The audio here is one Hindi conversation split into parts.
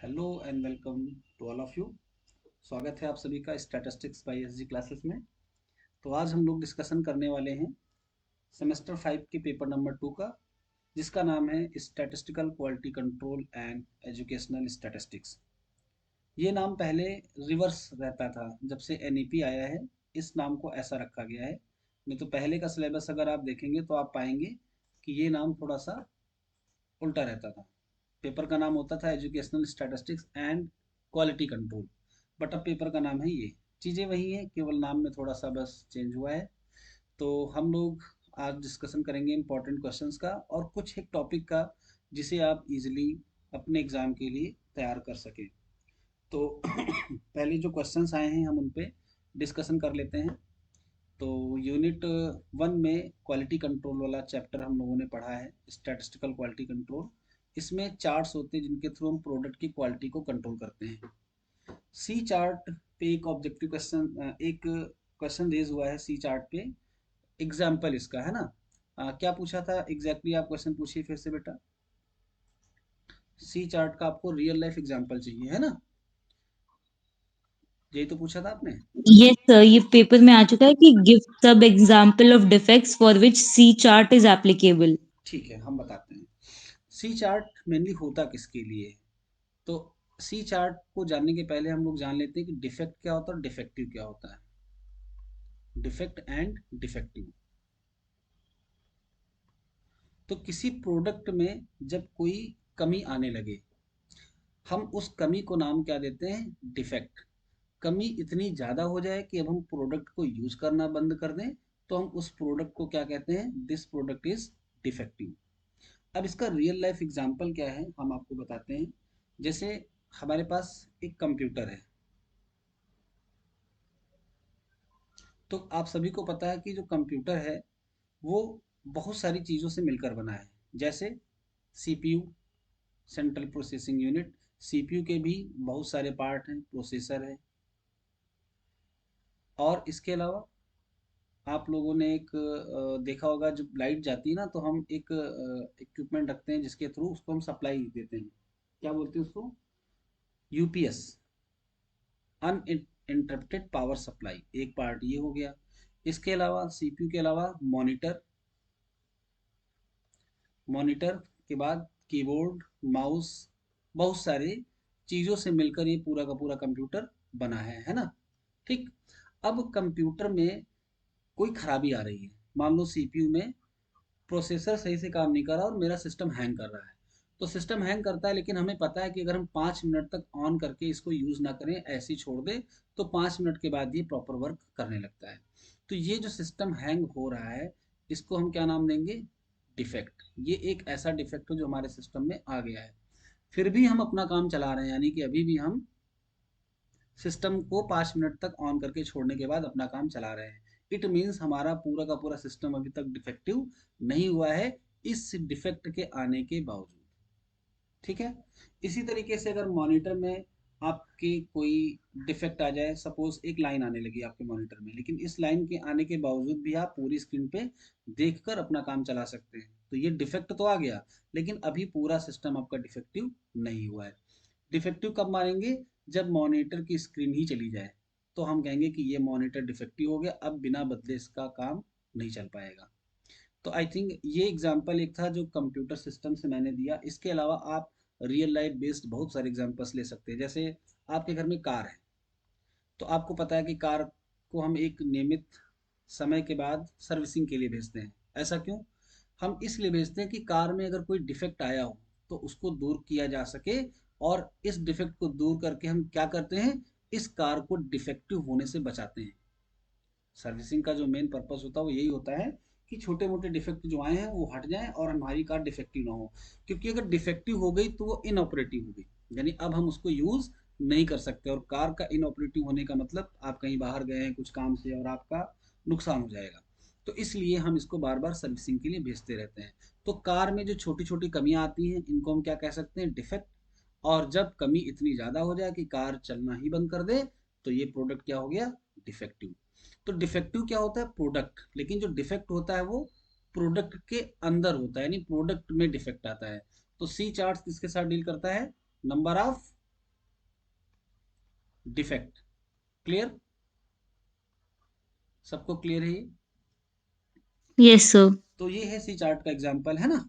Hello and welcome to all of you. स्वागत है आप सभी का स्टैटिस्टिक्स बाय एसजी क्लासेस में। तो आज हम लोग डिस्कशन करने वाले हैं सेमेस्टर 5 के पेपर नंबर 2 का, जिसका नाम है statistical quality control and educational statistics. ये नाम पहले रिवर्स रहता था, जब से एनईपी आया है इस नाम को ऐसा रखा गया है। नहीं तो पहले का सिलेबस अगर आप देखेंगे तो आप पाएंगे कि ये नाम थोड़ा सा उल्टा रहता था। पेपर का नाम होता था educational statistics and quality control, but अब पेपर का नाम है ये। चीज़ें वही हैं, केवल नाम में थोड़ा सा बस चेंज हुआ है। तो हम लोग आज डिस्कशन करेंगे इंपॉर्टेंट क्वेश्चंस का और कुछ एक टॉपिक का, जिसे आप इजीली अपने एग्ज़ाम के लिए तैयार कर सकें। तो पहले जो क्वेश्चंस आए हैं हम उन पे डिस्कशन कर लेते हैं। तो यूनिट 1 में क्वालिटी कंट्रोल वाला चैप्टर हम लोगों ने पढ़ा है, स्टैटिस्टिकल क्वालिटी कंट्रोल। इसमें चार्ट्स होते हैं जिनके थ्रू हम प्रोडक्ट की क्वालिटी को कंट्रोल करते हैं। सी चार्ट पे एक ऑब्जेक्टिव क्वेश्चन, एक क्वेश्चन रेज हुआ है सी चार्ट पे। एग्जाम्पल इसका है ना। क्या पूछा था एग्जैक्टली आप क्वेश्चन पूछिए फिर से बेटा। सी चार्ट का आपको रियल लाइफ एग्जाम्पल चाहिए है ना, यही तो पूछा था आपने। यस सर, ये पेपर में आ चुका है कि गिव सब example of defects for which C chart is applicable. ठीक है, हम बताते हैं सी चार्ट मेनली होता किसके लिए है। तो सी चार्ट को जानने के पहले हम लोग जान लेते हैं कि डिफेक्ट क्या होता है और डिफेक्टिव क्या होता है। Defect and defective. तो किसी प्रोडक्ट में जब कोई कमी आने लगे, हम उस कमी को नाम क्या देते हैं, डिफेक्ट। कमी इतनी ज़्यादा हो जाए कि अब हम प्रोडक्ट को यूज करना बंद कर दें, तो हम उस प्रोडक्ट को क्या कहते हैं, दिस प्रोडक्ट इज डिफेक्टिव। अब इसका रियल लाइफ एग्जांपल क्या है हम आपको बताते हैं। जैसे हमारे पास एक कंप्यूटर है। तो आप सभी को पता है कि जो कंप्यूटर है वो बहुत सारी चीज़ों से मिलकर बना है। जैसे CPU, central processing unit. CPU के भी बहुत सारे पार्ट हैं, प्रोसेसर है। और इसके अलावा आप लोगों ने एक देखा होगा, जब लाइट जाती है ना तो हम एक इक्विपमेंट रखते हैं जिसके थ्रू उसको हम सप्लाई देते हैं। क्या बोलते हैं उसको, यूपीएस, अनइंटरप्टेड पावर सप्लाई। एक पार्ट ये हो गया। इसके अलावा सीपीयू के अलावा मॉनिटर, मॉनिटर के बाद कीबोर्ड, माउस, बहुत सारे चीज़ों से मिलकर ये पूरा का पूरा कंप्यूटर बना है ना। ठीक। अब कंप्यूटर में कोई खराबी आ रही है। मान लो सीपीयू में प्रोसेसर सही से काम नहीं कर रहा और मेरा सिस्टम हैंग कर रहा है। तो सिस्टम हैंग करता है, लेकिन हमें पता है कि अगर हम 5 मिनट तक ऑन करके इसको यूज़ ना करें, ऐसे ही छोड़ दें, तो 5 मिनट के बाद ये प्रॉपर वर्क करने लगता है। तो ये जो सिस्टम हैंग हो रहा है, इसको हम क्या नाम देंगे, डिफेक्ट। ये एक ऐसा डिफेक्ट है जो हमारे सिस्टम में आ गया है। फिर भी हम अपना काम चला रहे हैं, यानी कि अभी भी हम सिस्टम को 5 मिनट तक ऑन करके छोड़ने के बाद अपना काम चला रहे हैं। इट मीन्स हमारा पूरा का पूरा सिस्टम अभी तक डिफेक्टिव नहीं हुआ है, इस डिफेक्ट के आने के बावजूद। ठीक है। इसी तरीके से अगर मॉनिटर में आपके कोई डिफेक्ट आ जाए, सपोज एक लाइन आने लगी आपके मॉनिटर में, लेकिन इस लाइन के आने के बावजूद भी आप पूरी स्क्रीन पे देखकर अपना काम चला सकते हैं, तो ये डिफेक्ट तो आ गया, लेकिन अभी पूरा सिस्टम आपका डिफेक्टिव नहीं हुआ है। डिफेक्टिव कब मानेंगे, जब मॉनिटर की स्क्रीन ही चली जाए, तो हम कहेंगे कि ये मॉनिटर डिफेक्टिव हो गया, अब बिना बदले इसका काम नहीं चल पाएगा। तो आई थिंक ये एग्जांपल एक था जो कंप्यूटर सिस्टम से मैंने दिया। इसके अलावा आप रियल लाइफ बेस्ड बहुत सारे एग्जांपल्स ले सकते हैं। जैसे आपके घर में कार है, तो आपको पता है कि कार को हम एक नियमित समय के बाद सर्विसिंग के लिए भेजते हैं। ऐसा क्यों, हम इसलिए भेजते हैं कि कार में अगर कोई डिफेक्ट आया हो तो उसको दूर किया जा सके, और इस डिफेक्ट को दूर करके हम क्या करते हैं, इस कार को डिफेक्टिव होने से बचाते हैं। सर्विसिंग का जो मेन पर्पस होता है वो यही होता है कि छोटे मोटे डिफेक्ट जो आए हैं वो हट जाएं और हमारी कार डिफेक्टिव ना हो। क्योंकि अगर डिफेक्टिव हो गई तो वो इनऑपरेटिव हो गई, यानी अब हम उसको यूज नहीं कर सकते, और कार का इनऑपरेटिव होने का मतलब आप कहीं बाहर गए हैं कुछ काम से और आपका नुकसान हो जाएगा। तो इसलिए हम इसको बार बार सर्विसिंग के लिए भेजते रहते हैं। तो कार में जो छोटी छोटी कमियां आती हैं इनको हम क्या कह सकते हैं, डिफेक्ट। और जब कमी इतनी ज़्यादा हो जाए कि कार चलना ही बंद कर दे, तो ये प्रोडक्ट क्या हो गया, डिफेक्टिव। तो डिफेक्टिव क्या होता है, प्रोडक्ट। लेकिन जो डिफेक्ट होता है वो प्रोडक्ट के अंदर होता है, यानी प्रोडक्ट में डिफेक्ट आता है। तो सी चार्ट किसके साथ डील करता है, नंबर ऑफ डिफेक्ट। क्लियर? सबको क्लियर है ये? Yes, sir. तो ये है सी चार्ट का एग्जाम्पल, है ना?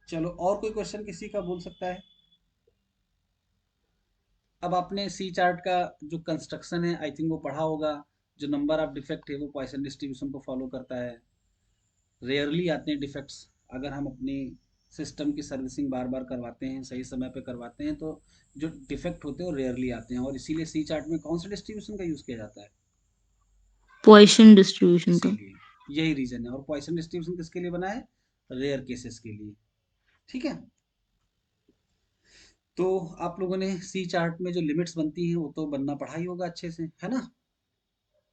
चलो, और कोई क्वेश्चन किसी का बोल सकता है? अब आपने सी चार्ट का जो कंस्ट्रक्शन है आई थिंक वो पढ़ा होगा। जो नंबर ऑफ डिफेक्ट है वो पॉइसन डिस्ट्रीब्यूशन को फॉलो करता है। रेयरली आते हैं डिफेक्ट्स। अगर हम अपनी सिस्टम की सर्विसिंग बार बार करवाते हैं, सही समय पे करवाते हैं, तो जो डिफेक्ट होते हैं वो रेयरली आते हैं, और इसीलिए सी चार्ट में कौन सा डिस्ट्रीब्यूशन का यूज़ किया जाता है? Poisson distribution का. इसीलिए यही रीजन है। और पॉइसन डिस्ट्रीब्यूशन किसके लिए बना है? रेयर केसेस के लिए। ठीक है। तो आप लोगों ने सी चार्ट में जो लिमिट्स बनती हैं वो तो बनना पढ़ा ही होगा अच्छे से, है ना?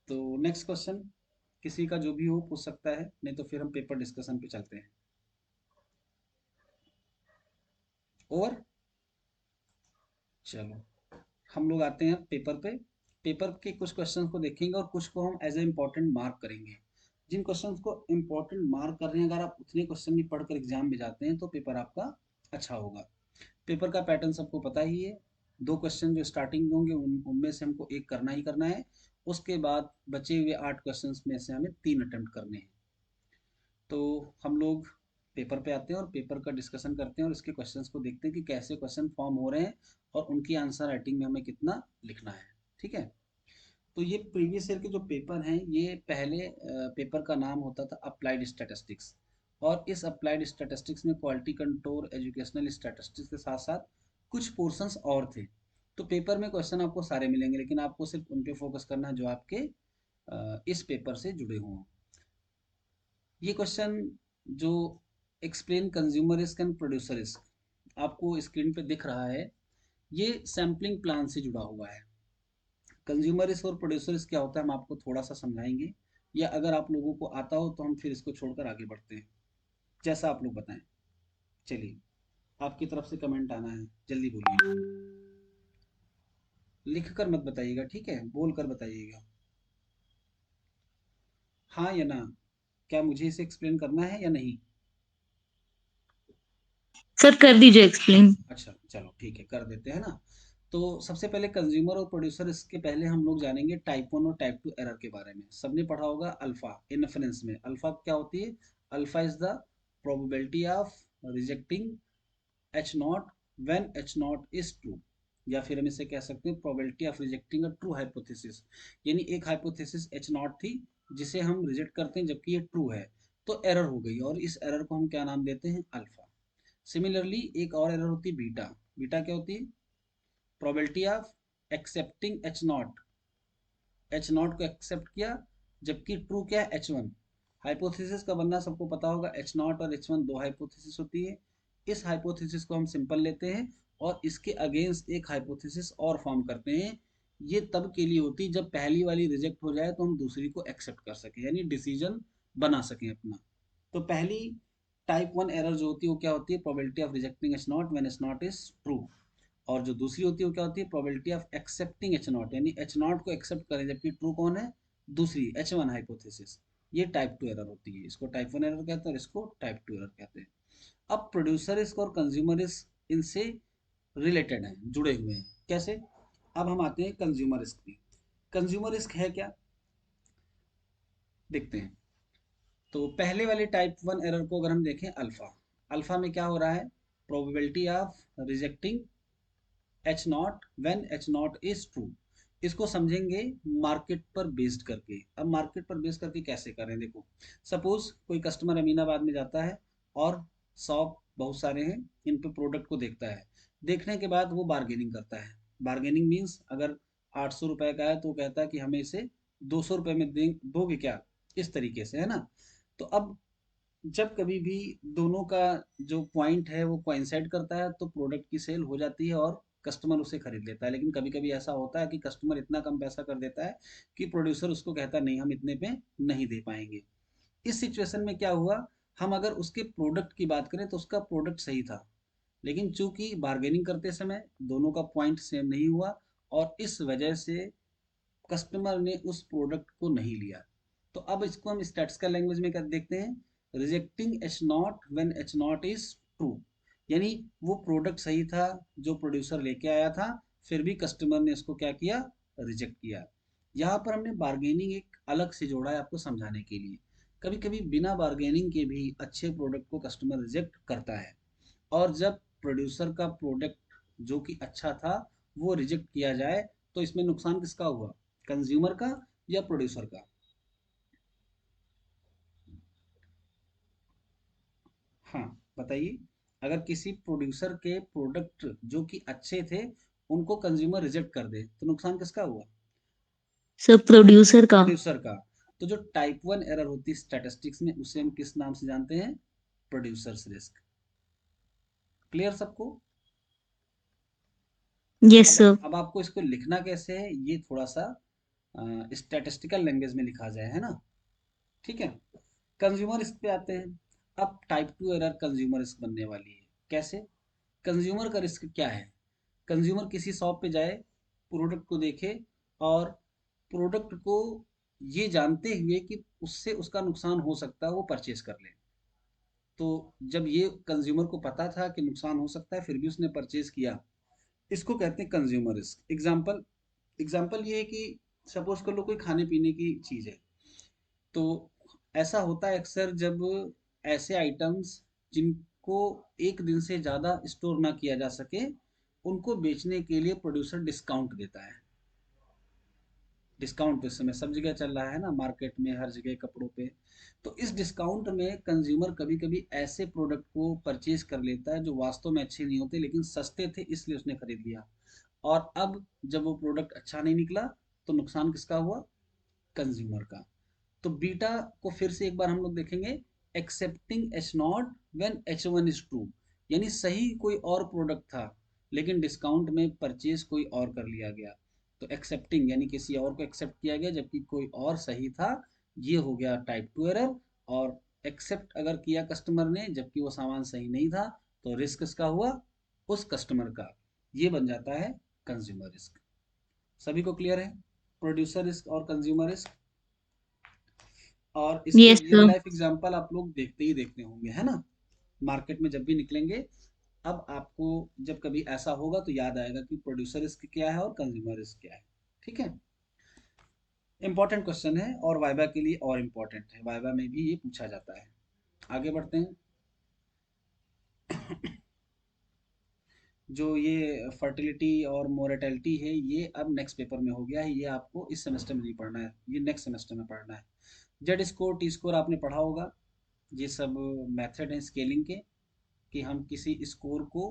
तो नेक्स्ट क्वेश्चन किसी का जो भी हो पूछ सकता है, नहीं तो फिर हम पेपर डिस्कशन पे चलते हैं। ओवर। चलो, हम लोग आते हैं पेपर पे। पेपर के कुछ क्वेश्चंस को देखेंगे और कुछ को हम एज ए इम्पोर्टेंट मार्क करेंगे। जिन क्वेश्चंस को इम्पोर्टेंट मार्क कर रहे हैं, अगर आप उतने क्वेश्चन भी पढ़कर एग्जाम में जाते हैं तो पेपर आपका अच्छा होगा। पेपर का पैटर्न सबको पता ही है। दो क्वेश्चन जो स्टार्टिंग में होंगे उनमें से हमको एक करना ही करना है। उसके बाद बचे हुए 8 क्वेश्चंस में से हमें 3 अटेम्प्ट करने हैं। तो हम लोग पेपर पे आते हैं और पेपर का डिस्कशन करते हैं और इसके क्वेश्चंस को देखते हैं कि कैसे क्वेश्चन फॉर्म हो रहे हैं और उनकी आंसर राइटिंग में हमें कितना लिखना है। ठीक है। तो ये प्रीवियस ईयर के जो पेपर हैं, ये पहले पेपर का नाम होता था अप्लाइड स्टैटिस्टिक्स। और इस अप्लाइड स्टैटिस्टिक्स में क्वालिटी कंट्रोल, एजुकेशनल स्टैटिस्टिक्स के साथ साथ कुछ पोर्शंस और थे। तो पेपर में क्वेश्चन आपको सारे मिलेंगे, लेकिन आपको सिर्फ उन पे फोकस करना है जो आपके इस पेपर से जुड़े हुए हों। ये क्वेश्चन जो explain consumer risk and producer risk आपको स्क्रीन पे दिख रहा है, ये सैम्पलिंग प्लान से जुड़ा हुआ है। कंज्यूमर रिस्क और प्रोड्यूसर रिस्क क्या होता है हम आपको थोड़ा सा समझाएंगे, या अगर आप लोगों को आता हो तो हम फिर इसको छोड़कर आगे बढ़ते हैं, जैसा आप लोग बताएं। चलिए, आपकी तरफ से कमेंट आना है, जल्दी बोलिए। लिख कर मत बताइएगा, ठीक है? बोल कर बताइएगा, हाँ या ना। क्या मुझे इसे एक्सप्लेन करना है या नहीं? सर कर दीजिए एक्सप्लेन. अच्छा, चलो ठीक है, कर देते हैं ना। तो सबसे पहले कंज्यूमर और प्रोड्यूसर, इसके पहले हम लोग जानेंगे टाइप 1 और टाइप 2 एरर के बारे में। सबने पढ़ा होगा अल्फा इनफरेंस में। अल्फा क्या होती है? Alpha is the probability of rejecting H not when H not is true, या फिर हम इसे कह सकते हैं probability of rejecting a true hypothesis. यानी एक हाइपोथेसिस एच नॉट थी जिसे हम रिजेक्ट करते हैं जबकि ये ट्रू है, तो एरर हो गई, और इस एरर को हम क्या नाम देते हैं? अल्फा। सिमिलरली एक और एरर होती है बीटा। बीटा क्या होती है? Probability of accepting H not. H not को एक्सेप्ट किया जबकि ट्रू क्या है? H one. हाइपोथेसिस का बनना सबको पता होगा, एच नॉट और एच वन दो हाइपोथेसिस होती है। इस हाइपोथेसिस को हम सिंपल लेते हैं और इसके अगेंस्ट एक हाइपोथेसिस और फॉर्म करते हैं। ये तब के लिए होती है जब पहली वाली रिजेक्ट हो जाए तो हम दूसरी को एक्सेप्ट कर सकें, यानी डिसीजन बना सकें अपना। तो पहली टाइप 1 एरर जो होती है वो क्या होती है? Probability of rejecting H not when H not is true. और जो दूसरी होती है वो क्या होती है? Probability of accepting H not, यानी एच नॉट को एक्सेप्ट करें जबकि ट्रू कौन है? दूसरी एच वन हाइपोथेसिस। ये टाइप 2 एरर होती है, इसको टाइप 1 एरर कहते हैं और इसको टाइप 2 एरर कहते हैं। अब प्रोड्यूसर रिस्क और कंज्यूमर रिस्क इनसे रिलेटेड हैं, जुड़े हुए हैं। कैसे? अब हम आते हैं कंज्यूमर रिस्क पे। कंज्यूमर रिस्क है क्या, देखते हैं। तो पहले वाले टाइप 1 एरर को अगर हम देखें, अल्फा। अल्फा में क्या हो रहा है? Probability of rejecting H not when H not is true. इसको समझेंगे मार्केट पर बेस्ड करके। अब मार्केट पर बेस्ड करके कैसे करें, देखो। सपोज कोई कस्टमर अमीनाबाद में जाता है और शॉप बहुत सारे हैं, इन पे प्रोडक्ट को देखता है। देखने के बाद वो बार्गेनिंग करता है। बार्गेनिंग मीन्स अगर 800 रुपए का है तो वो कहता है कि हमें इसे 200 रुपए में दोगे क्या, इस तरीके से, है ना? तो अब जब कभी भी दोनों का जो पॉइंट है वो कोइंसाइड करता है तो प्रोडक्ट की सेल हो जाती है और कस्टमर उसे खरीद लेता है। लेकिन कभी कभी ऐसा होता है कि कस्टमर इतना कम पैसा कर देता है कि प्रोड्यूसर उसको कहता है नहीं, हम इतने पे नहीं दे पाएंगे। इस सिचुएशन में क्या हुआ? हम अगर उसके प्रोडक्ट की बात करें तो उसका प्रोडक्ट सही था, लेकिन चूंकि बार्गेनिंग करते समय दोनों का पॉइंट सेम नहीं हुआ, और इस वजह से कस्टमर ने उस प्रोडक्ट को नहीं लिया। तो अब इसको हम स्टैटिस्टिकल लैंग्वेज में क्या देखते हैं? Rejecting H not when H not is true. यानी वो प्रोडक्ट सही था जो प्रोड्यूसर लेके आया था, फिर भी कस्टमर ने इसको क्या किया, रिजेक्ट किया। यहाँ पर हमने बार्गेनिंग एक अलग से जोड़ा है आपको समझाने के लिए। कभी कभी बिना बार्गेनिंग के भी अच्छे प्रोडक्ट को कस्टमर रिजेक्ट करता है, और जब प्रोड्यूसर का प्रोडक्ट जो कि अच्छा था वो रिजेक्ट किया जाए, तो इसमें नुकसान किसका हुआ, कंज्यूमर का या प्रोड्यूसर का? हाँ, बताइए। अगर किसी प्रोड्यूसर के प्रोडक्ट जो कि अच्छे थे उनको कंज्यूमर रिजेक्ट कर दे तो नुकसान किसका हुआ? सर प्रोड्यूसर का। प्रोड्यूसर का। तो जो टाइप 1 एरर होती है स्टैटिस्टिक्स में, उसे हम किस नाम से जानते हैं? Producers risk. क्लियर सबको? यस अब सर। अब आपको इसको लिखना कैसे है, ये थोड़ा सा स्टैटिस्टिकल लैंग्वेज में लिखा जाए, है ना? ठीक है। कंज्यूमर रिस्क पे आते हैं। अब टाइप 2 एरर कंज्यूमर रिस्क बनने वाली है। कैसे? कंज्यूमर का रिस्क क्या है? कंज्यूमर किसी शॉप पे जाए, प्रोडक्ट को देखे, और प्रोडक्ट को ये जानते हुए कि उससे उसका नुकसान हो सकता है, वो परचेज कर ले। तो जब ये कंज्यूमर को पता था कि नुकसान हो सकता है फिर भी उसने परचेज किया, इसको कहते हैं कंज्यूमर रिस्क। एग्जाम्पल एग्जाम्पल ये है कि सपोज कर लो कोई खाने पीने की चीज़ है, तो ऐसा होता है अक्सर जब ऐसे आइटम्स जिनको एक दिन से ज़्यादा स्टोर ना किया जा सके उनको बेचने के लिए प्रोड्यूसर डिस्काउंट देता है। डिस्काउंट तो इस समय सब जगह चल रहा है ना, मार्केट में हर जगह कपड़ों पे। तो इस डिस्काउंट में कंज्यूमर कभी कभी ऐसे प्रोडक्ट को परचेज कर लेता है जो वास्तव में अच्छे नहीं होते लेकिन सस्ते थे इसलिए उसने खरीद लिया। और अब जब वो प्रोडक्ट अच्छा नहीं निकला तो नुकसान किसका हुआ? कंज्यूमर का। तो बीटा को फिर से एक बार हम लोग देखेंगे। Accepting H not when H one is true, यानी सही कोई और प्रोडक्ट था लेकिन डिस्काउंट में परचेज कोई और कर लिया गया। तो एक्सेप्टिंग यानी किसी और को एक्सेप्ट किया गया जबकि कोई और सही था, ये हो गया टाइप 2 एरर। और एक्सेप्ट अगर किया कस्टमर ने जबकि वो सामान सही नहीं था, तो रिस्क किसका हुआ? उस कस्टमर का। ये बन जाता है कंज्यूमर रिस्क। सभी को क्लियर है? प्रोड्यूसर रिस्क और कंज्यूमर रिस्क। और इसके yes real sir. Life example आप लोग देखते ही देखते होंगे, है ना? मार्केट में जब भी निकलेंगे, अब आपको जब कभी ऐसा होगा तो याद आएगा कि प्रोड्यूसर रिस्क क्या है और कंज्यूमर रिस्क क्या है। ठीक है। इंपॉर्टेंट क्वेश्चन है और वाइवा के लिए और इम्पोर्टेंट है, वाइवा में भी ये पूछा जाता है। आगे बढ़ते हैं। जो ये फर्टिलिटी और मोरेटेलिटी है ये अब नेक्स्ट पेपर में हो गया है, ये आपको इस सेमेस्टर में नहीं पढ़ना है, ये नेक्स्ट सेमेस्टर में पढ़ना है। जेड स्कोर टी स्कोर आपने पढ़ा होगा। ये सब मेथड हैं स्केलिंग के, कि हम किसी स्कोर को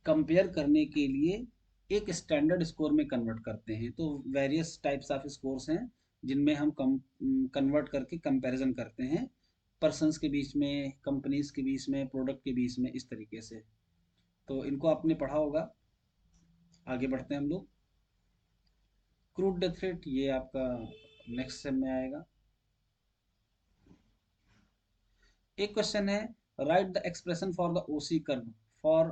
कंपेयर करने के लिए एक स्टैंडर्ड स्कोर में कन्वर्ट करते हैं। तो वेरियस टाइप्स ऑफ स्कोर्स हैं जिनमें हम कन्वर्ट करके कंपैरिजन करते हैं, पर्सन्स के बीच में, कंपनीज के बीच में, प्रोडक्ट के बीच में, इस तरीके से। तो इनको आपने पढ़ा होगा। आगे बढ़ते हैं हम लोग। क्रूड डेथ रेट ये आपका नेक्स्ट सेम में आएगा। एक क्वेश्चन है, right the expression for the OC curve for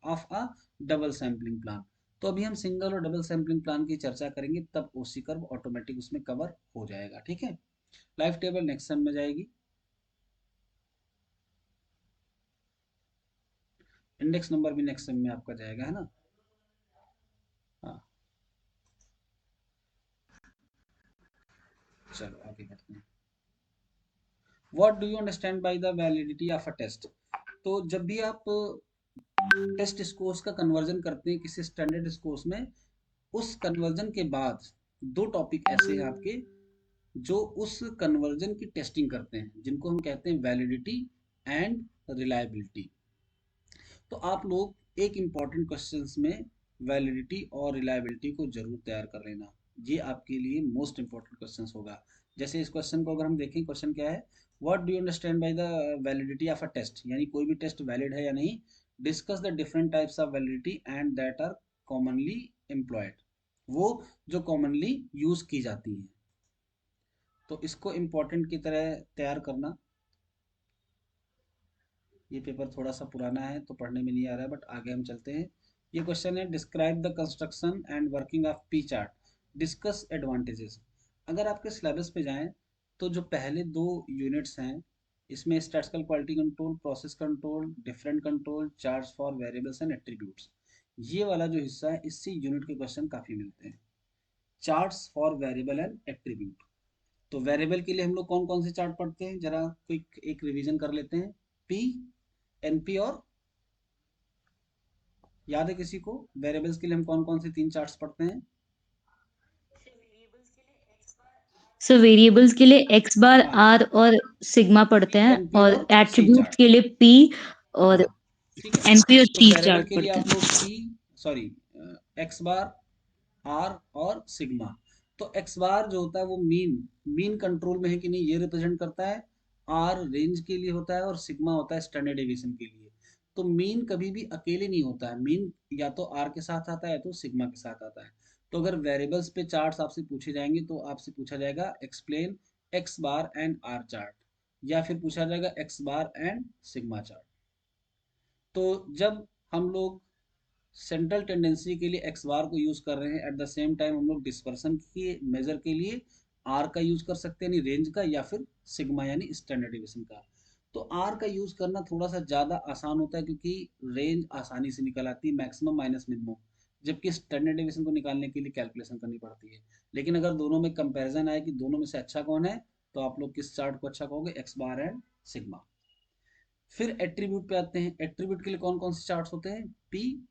of a double sampling plan. तो अभी हम सिंगल और डबल सैम्पलिंग प्लान की चर्चा करेंगे तब ओसी कर्व ऑटोमेटिक उसमें कवर हो जाएगा। ठीक है। लाइफ टेबल नेक्स्ट सेम में जाएगी। इंडेक्स नंबर भी नेक्स्ट सेम में आपका जाएगा, है ना? हाँ। चलो आगे बढ़ते हैं। What do you understand by the validity of a test? तो जब भी आप टेस्ट स्कोर्स का कन्वर्जन करते हैं किसी स्टैंडर्ड स्कोर्स में, उस कन्वर्जन के बाद दो टॉपिक ऐसे हैं आपके जो उस कन्वर्जन की टेस्टिंग करते हैं, जिनको हम कहते हैं वैलिडिटी एंड रिलायबिलिटी। तो आप लोग एक इम्पॉर्टेंट क्वेश्चंस में वैलिडिटी और रिलायबिलिटी को जरूर तैयार कर लेना। ये आपके लिए मोस्ट इंपॉर्टेंट क्वेश्चंस होगा। जैसे इस क्वेश्चन को अगर हम देखें, क्वेश्चन क्या है? What do you understand by the validity of a test, यानी कोई भी टेस्ट वैलिड है या नहीं। Discuss the different types of validity and that are commonly employed, वो जो कॉमनली यूज की जाती हैं। तो इसको इम्पोर्टेंट की तरह तैयार करना। ये पेपर थोड़ा सा पुराना है तो पढ़ने में नहीं आ रहा है, बट आगे हम चलते हैं। ये क्वेश्चन है, describe the construction and working of P chart, discuss advantages. अगर आपके सिलेबस पे जाएं तो जो पहले दो यूनिट्स हैं इसमें statistical quality control, process control, different control, charts for variables and attributes, ये वाला जो हिस्सा है इससे यूनिट के क्वेश्चन काफी मिलते हैं। Charts for variable and attribute. तो वेरिएबल के लिए हम लोग कौन कौन से चार्ट पढ़ते हैं, जरा क्विक एक रिवीजन कर लेते हैं। पी, एनपी और, याद है किसी को वेरिएबल्स के लिए हम कौन कौन से तीन चार्ट्स पढ़ते हैं? सो वेरिएबल्स के लिए एक्स बार, हाँ, आर और सिग्मा पढ़ते पी हैं, एनपी और और सी एट्रीब्यूट्स चार्ट। के लिए पी और हाँ, ठीक है। एनपी और तो सी वेरिएबल चार्ट के लिए पढ़ते आप हैं। लोग P, sorry, X bar, R और सिग्मा। तो एक्स बार जो होता है वो मीन, मीन कंट्रोल में है कि नहीं ये रिप्रेजेंट करता है। आर रेंज के लिए होता है और सिग्मा होता है स्टैंडर्ड डेविएशन के लिए। तो मीन कभी भी अकेले नहीं होता है, मीन या तो आर के साथ आता है या तो सिग्मा के साथ आता है। तो अगर वेरिएबल्स पे चार्ट्स आपसे पूछे जाएंगे तो आपसे पूछा जाएगा explain X bar and R chart, या फिर पूछा जाएगा X bar and sigma chart. तो जब हम लोग सेंट्रल टेंडेंसी के लिए एक्स बार को यूज कर रहे हैं, एट द सेम टाइम हम लोग डिस्पर्सन की मेजर के लिए आर का यूज कर सकते हैं, यानी रेंज का, या फिर सिग्मा यानी स्टैंडर्ड डेविएशन का। तो आर का यूज करना थोड़ा सा ज्यादा आसान होता है क्योंकि रेंज आसानी से निकल आती है, मैक्सिमम माइनस मिनिमम। जबकि स्टैंडर्ड डेविएशन को निकालने के लिए कैलकुलेशन करनी पड़ती है। लेकिन अगर दोनों में कंपैरिजन आए कि दोनों में से अच्छा कौन है, तो आप लोग किस चार्ट को अच्छा कहोगे, एक्स बार एंड सिग्मा। फिर एट्रीब्यूट पे आते हैं। एट्रीब्यूट के लिए कौन कौन से चार्ट्स होते हैं, P,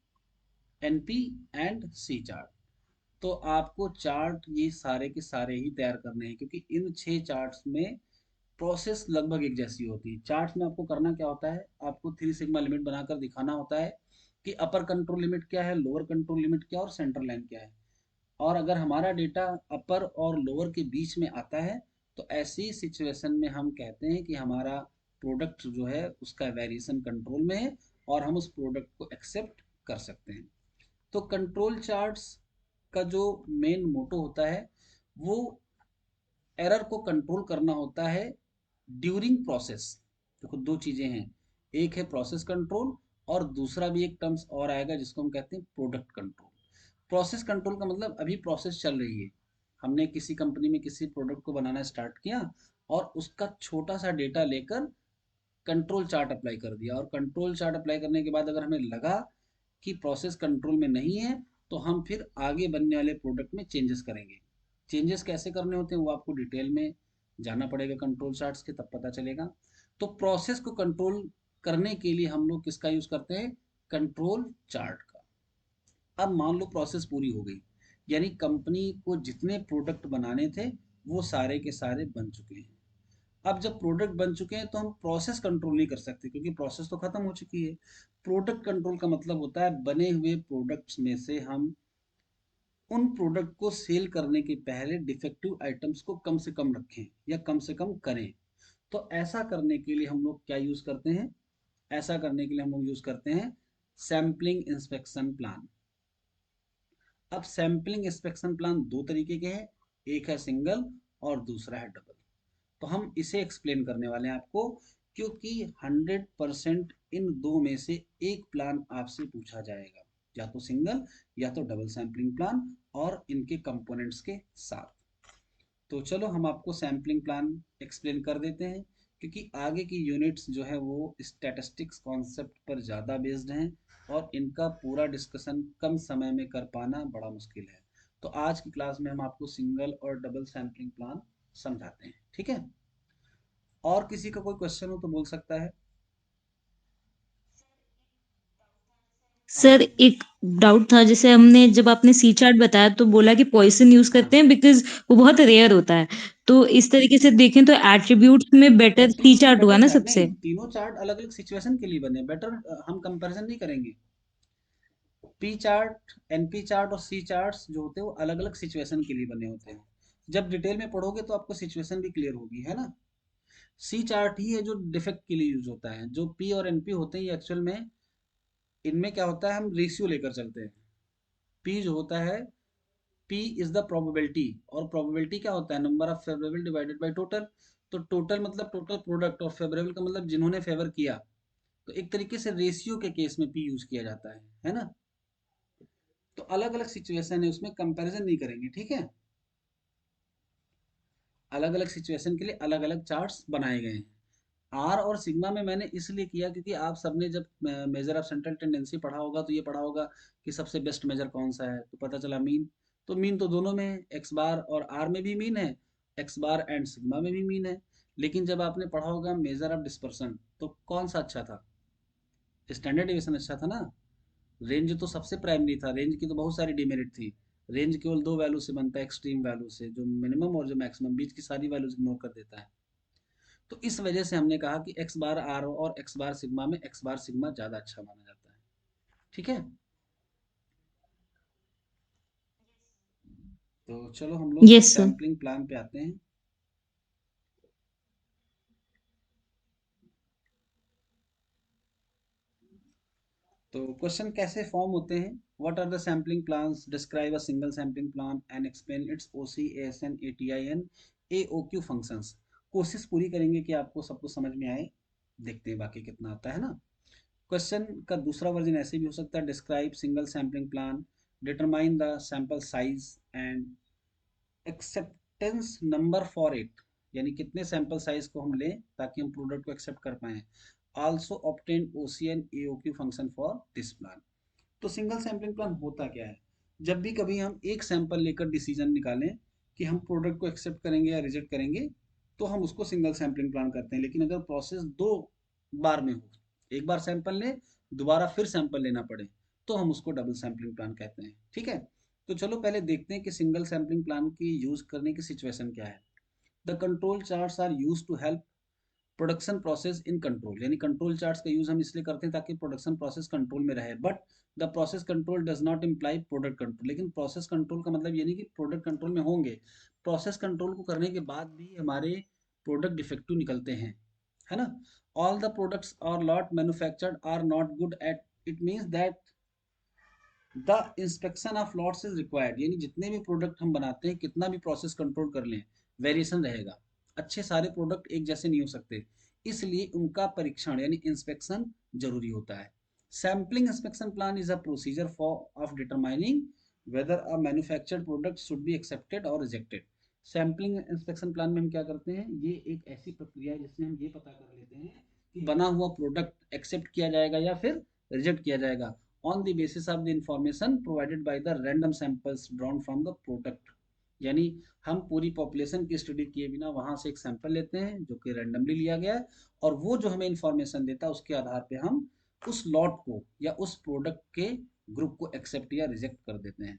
NP and C chart. तो आपको चार्ट ये सारे के सारे ही तैयार करने हैं क्योंकि इन 6 चार्ट्स में प्रोसेस लगभग एक जैसी होती है। चार्ट्स में आपको करना क्या होता है, आपको थ्री सिग्मा लिमिट बनाकर दिखाना होता है कि अपर कंट्रोल लिमिट क्या है, लोअर कंट्रोल लिमिट क्या है और सेंट्रल लाइन क्या है। और अगर हमारा डेटा अपर और लोअर के बीच में आता है तो ऐसी सिचुएशन में हम कहते हैं कि हमारा प्रोडक्ट जो है उसका वेरिएशन कंट्रोल में है और हम उस प्रोडक्ट को एक्सेप्ट कर सकते हैं। तो कंट्रोल चार्ट्स का जो मेन मोटो होता है वो एरर को कंट्रोल करना होता है ड्यूरिंग प्रोसेस। देखो दो चीजें हैं, एक है प्रोसेस कंट्रोल और दूसरा भी एक टर्म्स और आएगा जिसको हम कहते हैं प्रोडक्ट कंट्रोल। प्रोसेस कंट्रोल का मतलब अभी प्रोसेस चल रही है, हमने किसी कंपनी में किसी प्रोडक्ट को बनाना स्टार्ट किया और उसका छोटा सा डेटा लेकर कंट्रोल चार्ट अप्लाई कर दिया, और कंट्रोल चार्ट अप्लाई करने के बाद अगर हमें लगा कि प्रोसेस कंट्रोल में नहीं है तो हम फिर आगे बनने वाले प्रोडक्ट में चेंजेस करेंगे। चेंजेस कैसे करने होते हैं वो आपको डिटेल में जानना पड़ेगा कंट्रोल चार्ट्स के, तब पता चलेगा। तो प्रोसेस को कंट्रोल करने के लिए हम लोग किसका यूज करते हैं, कंट्रोल चार्ट का। अब मान लो प्रोसेस पूरी हो गई, यानी कंपनी को जितने प्रोडक्ट बनाने थे वो सारे के सारे बन चुके हैं। अब जब प्रोडक्ट बन चुके हैं तो हम प्रोसेस कंट्रोल नहीं कर सकते क्योंकि प्रोसेस तो खत्म हो चुकी है। प्रोडक्ट कंट्रोल का मतलब होता है बने हुए प्रोडक्ट्स में से हम उन प्रोडक्ट को सेल करने के पहले डिफेक्टिव आइटम्स को कम से कम रखें या कम से कम करें। तो ऐसा करने के लिए हम लोग क्या यूज करते हैं, ऐसा करने के लिए हम लोग यूज करते हैं सैम्पलिंग इंस्पेक्शन प्लान। अब सैम्पलिंग इंस्पेक्शन प्लान दो तरीके के हैं, एक है सिंगल और दूसरा है डबल। तो हम इसे एक्सप्लेन करने वाले हैं आपको, क्योंकि 100% इन दो में से एक प्लान आपसे पूछा जाएगा, या तो सिंगल या तो डबल सैम्पलिंग प्लान और इनके कंपोनेंट्स के साथ। तो चलो हम आपको सैम्पलिंग प्लान एक्सप्लेन कर देते हैं, क्योंकि आगे की यूनिट्स जो है वो स्टैटिस्टिक्स कॉन्सेप्ट पर ज़्यादा बेस्ड हैं और इनका पूरा डिस्कशन कम समय में कर पाना बड़ा मुश्किल है। तो आज की क्लास में हम आपको सिंगल और डबल सैम्पलिंग प्लान समझाते हैं, ठीक है। और किसी का कोई क्वेश्चन हो तो बोल सकता है। हाँ, सर एक डाउट था, जैसे हमने जब आपने सी चार्ट बताया तो बोला कि पॉइसन यूज हाँ, करते हैं बिकॉज वो बहुत रेयर होता है। तो इस तरीके से देखें तो एट्रीब्यूट्स में बेटर सी एट्रीब्यूट्स में चार्ट हुआ बेटर ना चार्ट नहीं, सबसे। तीनों चार्ट अलग अलग सिचुएशन के लिए बने, बेटर हम कंपैरिजन नहीं करेंगे। पी चार्ट, एनपी चार्ट और सी चार्ट्स जो होते हैं वो अलग अलग सिचुएशन के लिए बने होते हैं। जब डिटेल में पढ़ोगे तो आपको सिचुएशन भी क्लियर होगी, है ना। सी चार्ट ही है जो डिफेक्ट के लिए यूज होता है। जो पी और एनपी होते हैं ये एक्चुअल में इनमें क्या होता है, हम रेशियो लेकर चलते हैं। पी जो होता है, पी इज द प्रोबेबिलिटी, और प्रोबेबिलिटी क्या होता है, number of favourable divided by total. तो टोटल मतलब टोटल प्रोडक्ट और फेवरेबल का मतलब जिन्होंने फेवर किया। तो एक तरीके से रेशियो के केस में पी यूज किया जाता है ना। तो अलग अलग सिचुएशन है, उसमें कंपैरिजन नहीं करेंगे, ठीक है। अलग अलग सिचुएशन के लिए अलग अलग चार्ट्स बनाए गए हैं। आर और सिग्मा में मैंने इसलिए किया क्योंकि आप सबने जब मेजर ऑफ सेंट्रल टेंडेंसी पढ़ा होगा तो ये पढ़ा होगा कि सबसे बेस्ट मेजर कौन सा है, तो पता चला मीन। तो मीन तो दोनों में है, एक्स बार और आर में भी मीन है, एक्स बार एंड सिग्मा में भी मीन है। लेकिन जब आपने पढ़ा होगा मेजर ऑफ डिस्पर्सन तो कौन सा अच्छा था? स्टैंडर्ड डिविएशन अच्छा था ना। रेंज तो सबसे प्राइमरी था, रेंज की तो बहुत सारी डिमेरिट थी। रेंज केवल दो वैल्यू से बनता है, एक्सट्रीम वैल्यू से, जो मिनिमम और जो मैक्सिमम, बीच की सारी वैल्यूज इग्नोर कर देता है। तो इस वजह से हमने कहा कि एक्स बार आर और एक्स बार सिग्मा में एक्स बार सिग्मा ज़्यादा अच्छा माना जाता है। ठीक है, तो चलो हम लोग Yes, sir. सैम्पलिंग प्लान पे आते हैं। तो क्वेश्चन कैसे फॉर्म होते हैं? What are the sampling plans, describe a single sampling plan and explain its O C A S N A T I N A O Q functions. कोशिश पूरी करेंगे कि आपको सब कुछ समझ में आए, देखते हैं बाकी कितना आता है ना। क्वेश्चन का दूसरा वर्जन ऐसे भी हो सकता है, describe single sampling plan, determine the sample size and acceptance number for it, यानी कितने सैंपल साइज को हम लें ताकि हम प्रोडक्ट को एक्सेप्ट कर पाए। Also obtain OC and AOQ function for this plan. तो सिंगल सैम्पलिंग प्लान होता क्या है? जब भी कभी हम एक सैंपल लेकर डिसीजन निकालें कि हम प्रोडक्ट को एक्सेप्ट करेंगे या रिजेक्ट करेंगे, तो हम उसको सिंगल सैम्पलिंग प्लान करते हैं। लेकिन अगर प्रोसेस दो बार में हो, एक बार सैंपल लें, दोबारा फिर सैंपल लेना पड़े, तो हम उसको डबल सैम्पलिंग प्लान कहते हैं। ठीक है, तो चलो पहले देखते हैं कि सिंगल सैम्पलिंग प्लान की यूज करने की सिचुएशन क्या है। The control charts are use to help production process in control, यानी कंट्रोल चार्ट्स का यूज हम इसलिए करते हैं ताकि प्रोडक्शन प्रोसेस कंट्रोल में रहे। But the process control does not imply product control, लेकिन प्रोसेस कंट्रोल का मतलब ये नहीं कि प्रोडक्ट कंट्रोल में होंगे। प्रोसेस कंट्रोल को करने के बाद भी हमारे प्रोडक्ट डिफेक्टिव निकलते हैं, है ना। All the products or lot manufactured are not good at, it means that the inspection of lots is required, यानी जितने भी प्रोडक्ट हम बनाते हैं, कितना भी प्रोसेस कंट्रोल कर लें, वेरिएशन रहेगा। अच्छे सारे प्रोडक्ट एक जैसे नहीं हो सकते, इसलिए उनका परीक्षण यानी इंस्पेक्शन जरूरी होता है। Sampling inspection plan is a procedure for of determining weather a manufactured product should be accepted और रिजेक्टेड। सैम्पलिंग इंस्पेक्शन प्लान में हम क्या करते हैं, ये एक ऐसी प्रक्रिया है जिसमें हम ये पता कर लेते हैं कि बना हुआ प्रोडक्ट एक्सेप्ट किया जाएगा या फिर रिजेक्ट किया जाएगा on the basis of the information provided by the random samples drawn from the product। यानी हम पूरी पॉपुलेशन की स्टडी किए बिना वहां से एक सैंपल लेते हैं जो कि रैंडमली लिया गया है, और वो जो हमें इंफॉर्मेशन देता है उसके आधार पे हम उस लॉट को या उस प्रोडक्ट के ग्रुप को एक्सेप्ट या रिजेक्ट कर देते हैं।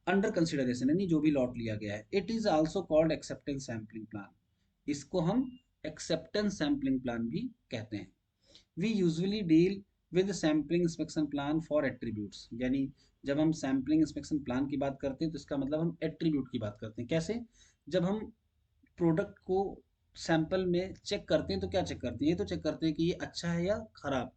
अंडर कंसिडरेशन यानी जो भी लॉट लिया गया है। It is also called acceptance sampling plan, इसको हम एक्सेप्टेंस सैम्पलिंग प्लान भी कहते हैं। We usually deal with sampling inspection plan for attributes, यानी जब हम सैम्पलिंग इंस्पेक्शन प्लान की बात करते हैं तो इसका मतलब हम एट्रीब्यूट की बात करते हैं। कैसे? जब हम प्रोडक्ट को सैंपल में चेक करते हैं तो क्या चेक करते हैं, ये तो चेक करते हैं कि ये अच्छा है या खराब,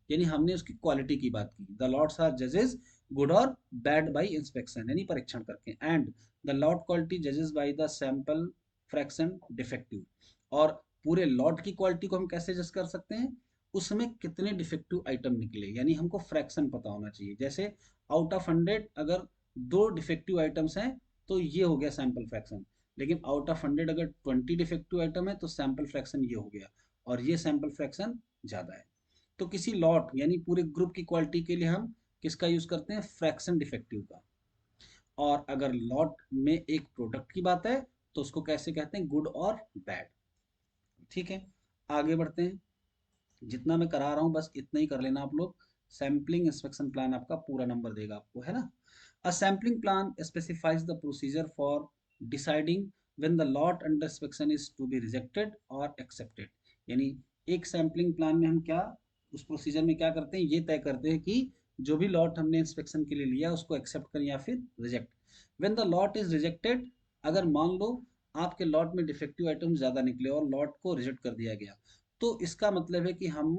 यानी हमने उसकी क्वालिटी की बात की। द लॉट्स आर जजेस गुड और बैड बाई इंस्पेक्शन, यानी परीक्षण करके। एंड द लॉट क्वालिटी जजेस by the sample fraction defective, और पूरे लॉट की क्वालिटी को हम कैसे जज कर सकते हैं, उसमें कितने डिफेक्टिव आइटम निकले, यानी हमको फ्रैक्शन पता होना चाहिए। जैसे आउट ऑफ 100 अगर दो डिफेक्टिव आइटम्स हैं तो ये हो गया सैंपल फ्रैक्शन, लेकिन आउट ऑफ 100 अगर 20 डिफेक्टिव आइटम है तो सैंपल फ्रैक्शन ये हो गया, और ये सैंपल फ्रैक्शन ज़्यादा है। तो किसी लॉट यानी पूरे ग्रुप की क्वालिटी के लिए हम किसका यूज़ करते हैं, फ्रैक्शन डिफेक्टिव का। और अगर लॉट में एक प्रोडक्ट की बात है तो उसको कैसे कहते हैं, गुड और बैड। ठीक है, आगे बढ़ते हैं। जितना मैं करा रहा हूँ बस इतना ही कर लेना आप लोग। सैम्पलिंग इंस्पेक्शन प्लान आपका पूरा नंबर देगा आपको, है ना। A sampling plan specifies the procedure for deciding when the lot under inspection is to be rejected और एक्सेप्टेड, यानी एक सैम्पलिंग प्लान में हम क्या उस प्रोसीजर में क्या करते हैं, ये तय करते हैं कि जो भी लॉट हमने इंस्पेक्शन के लिए लिया उसको एक्सेप्ट करें या फिर reject. When the lot is rejected, अगर मान लो आपके लॉट में डिफेक्टिव आइटम ज़्यादा निकले और लॉट को रिजेक्ट कर दिया गया, तो इसका मतलब है कि हम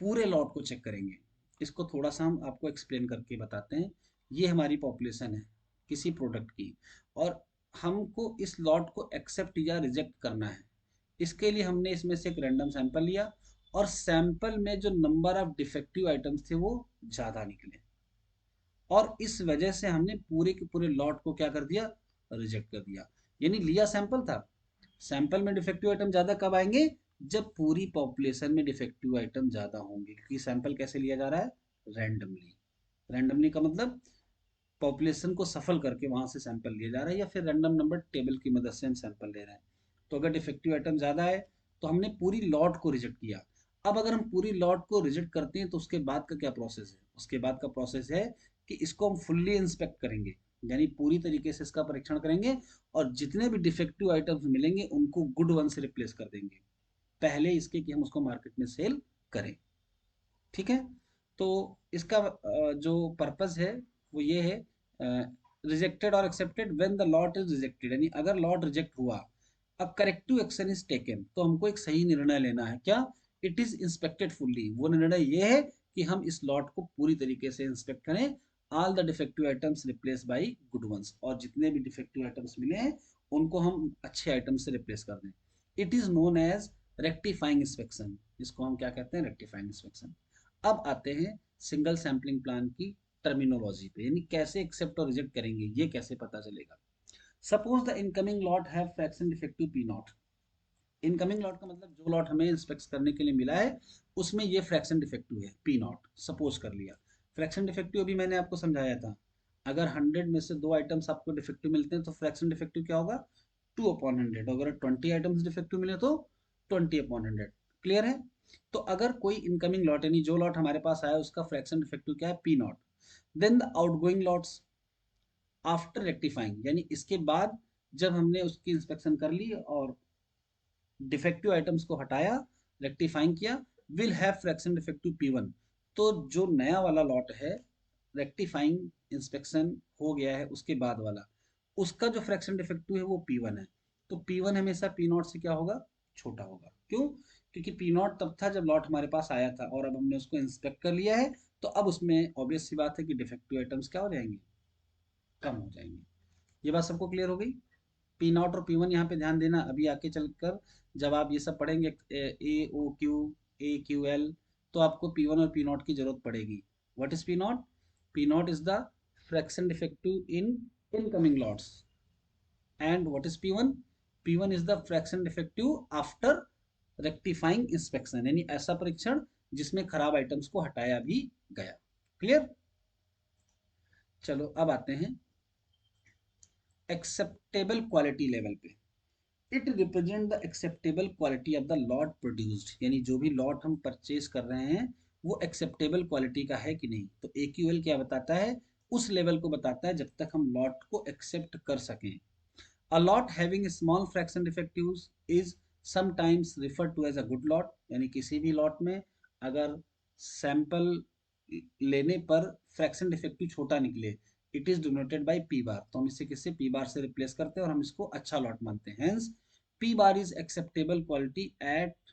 पूरे लॉट को चेक करेंगे। इसको थोड़ा सा हम आपको एक्सप्लेन करके बताते हैं। ये हमारी पॉपुलेशन है किसी प्रोडक्ट की, और हमको इस लॉट को एक्सेप्ट या रिजेक्ट करना है। इसके लिए हमने इसमें से एक रैंडम सैंपल लिया, और सैंपल में जो नंबर ऑफ डिफेक्टिव आइटम्स थे वो ज़्यादा निकले, और इस वजह से हमने पूरे के पूरे लॉट को क्या कर दिया, रिजेक्ट कर दिया। यानी लिया सैंपल था, सैंपल में डिफेक्टिव आइटम ज़्यादा कब आएंगे? जब पूरी पॉपुलेशन में डिफेक्टिव आइटम ज़्यादा होंगे, क्योंकि सैंपल कैसे लिया जा रहा है? रैंडमली। रैंडमली का मतलब पॉपुलेशन को सफल करके वहां से सैंपल लिया जा रहा है, या फिर रैंडम नंबर टेबल की मदद से हम सैंपल ले रहे हैं। तो अगर डिफेक्टिव आइटम ज़्यादा है तो हमने पूरी लॉट को रिजेक्ट किया। अब अगर हम पूरी लॉट को रिजेक्ट करते हैं तो उसके बाद का क्या प्रोसेस है? उसके बाद का प्रोसेस है कि इसको हम फुल्ली इंस्पेक्ट करेंगे, यानी पूरी तरीके से इसका परीक्षण करेंगे, और जितने भी डिफेक्टिव आइटम्स मिलेंगे उनको गुड वन से रिप्लेस कर देंगे, पहले इसके कि हम उसको मार्केट में सेल करें। ठीक है? तो इसका जो पर्पस है वो ये है, रिजेक्टेड और accepted when the lot is rejected, यानी अगर लॉट रिजेक्ट हुआ, a corrective action is taken, तो हमको एक सही निर्णय लेना है। क्या? इट इज इंस्पेक्टेड फुल्ली, वो निर्णय ये है कि हम इस लॉट को पूरी तरीके से इंस्पेक्ट करें, all the defective items replace by good ones, और जितने भी डिफेक्टिव आइटम्स मिले हैं उनको हम अच्छे आइटम से रिप्लेस कर दें। It is known as rectifying inspection, इसको हम क्या कहते हैं? Rectifying inspection. अब आते हैं सिंगल सैम्पलिंग प्लान की टर्मिनोलॉजी पे, यानी कैसे एक्सेप्ट और रिजेक्ट करेंगे, ये कैसे पता चलेगा। Suppose the incoming lot have fraction defective P not. Incoming lot का मतलब जो लॉट हमें इंस्पेक्ट करने के लिए मिला है उसमें ये फ्रैक्शन डिफेक्टिव है पी नॉट, सपोज कर लिया। फ्रैक्शन डिफेक्टिव अभी मैंने आपको समझाया था, अगर 100 में से 2 आइटम्स आपको डिफेक्टिव मिलते हैं तो फ्रैक्शन डिफेक्टिव क्या होगा? 2/100। अगर 20 आइटम्स डिफेक्टिव मिले तो 20/100। क्लियर है? तो अगर कोई इनकमिंग लॉट, यानी जो लॉट हमारे पास आया उसका फ्रैक्शन डिफेक्टिव क्या है? P not. Then the outgoing lots after rectifying, यानी इसके बाद जब हमने उसकी इंस्पेक्शन कर ली और डिफेक्टिव आइटम्स को हटाया, रेक्टिफाइंग किया, will have fraction defective P1। तो जो नया वाला लॉट है, रेक्टिफाइंग इंस्पेक्शन हो गया है उसके बाद वाला, उसका जो फ्रैक्शन डिफेक्टिव है वो P1 है। तो P1 हमेशा P नॉट से क्या होगा? छोटा होगा। क्यों? क्योंकि P नॉट तब था जब लॉट हमारे पास आया था, और अब हमने उसको इंस्पेक्ट कर लिया है, तो अब उसमें ऑब्वियस सी बात है कि डिफेक्टिव आइटम्स क्या हो जाएंगे? कम हो जाएंगे। ये बात सबको क्लियर हो गई? पी नॉट और P1 यहाँ पे ध्यान देना, अभी आके चलकर जब आप ये सब पढ़ेंगे ए ओ क्यू, ए क्यू एल, तो आपको P1 और P नॉट की जरूरत पड़ेगी। What is P not? P not is the fraction defective in incoming lots, and what is P1? P1 is the fraction defective after rectifying inspection, यानी ऐसा परीक्षण जिसमें खराब आइटम्स को हटाया भी गया। क्लियर? चलो अब आते हैं एक्सेप्टेबल क्वालिटी लेवल पे। It represent the acceptable quality of the lot produced, यानी जो भी लॉट हम परचेज कर रहे हैं वो एक्सेप्टेबल क्वालिटी का है कि नहीं। तो AQL क्या बताता है? उस लेवल को बताता है जब तक हम लॉट को एक्सेप्ट कर सकें। A lot having small fraction defectives is sometimes referred to as a good lot, यानी किसी भी लॉट में अगर सैंपल लेने पर फ्रैक्शन डिफेक्टिव छोटा निकले, it is denoted by P बार, तो हम इसे किससे? पी बार से रिप्लेस करते हैं और हम इसको अच्छा लॉट मानते हैं। Hence P bar is acceptable quality eight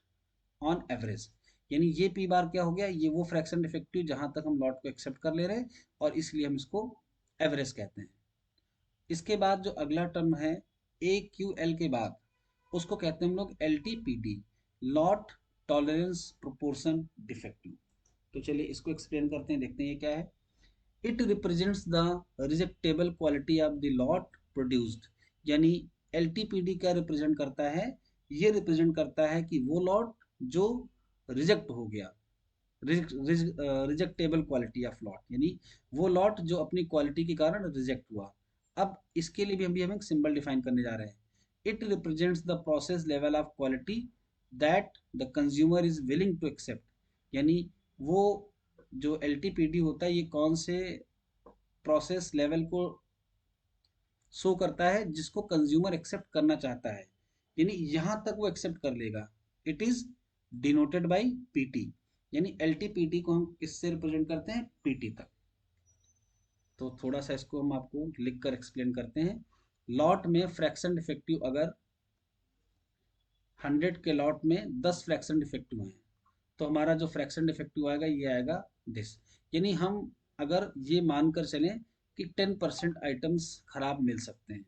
on average, यानी ये पी बार क्या हो गया? ये वो फ्रैक्शन डिफेक्टिव जहां तक हम लॉट को एक्सेप्ट कर ले रहे हैं, और इसलिए हम इसको एवरेज कहते हैं। इसके बाद जो अगला टर्म है AQL के बाद, उसको कहते हैं हम लोग LTPD, lot tolerance proportion defective. तो चलिए इसको एक्सप्लेन करते हैं, देखते हैं ये क्या है। It represents the rejectable quality of the lot produced, यानी LTPD क्या रिप्रेजेंट करता है? ये रिप्रेजेंट करता है कि वो लॉट जो रिजेक्ट हो गया, रिजेक्टेबल क्वालिटी ऑफ लॉट, यानी वो लॉट जो अपनी क्वालिटी के कारण रिजेक्ट हुआ। अब इसके लिए भी हम एक सिंबल डिफाइन करने जा रहे हैं। It represents the process level of quality that the consumer is willing to accept, यानी वो जो LTPD होता है ये कौन से प्रोसेस लेवल को शो करता है जिसको कंज्यूमर एक्सेप्ट करना चाहता है, यानी यहां तक वो एक्सेप्ट कर लेगा। It is denoted by PT, यानी LTPD को हम किससे रिप्रेजेंट करते हैं? PT तक। तो थोड़ा सा इसको हम आपको लिख कर एक्सप्लेन करते हैं। लॉट में फ्रैक्शन डिफेक्टिव अगर 100 के लॉट में 10 फ्रैक्शन डिफेक्टिव हैं, तो हमारा जो फ्रैक्शन डिफेक्टिव आएगा ये आएगा दिस, यानी हम अगर ये मानकर चलें कि 10% आइटम्स खराब मिल सकते हैं,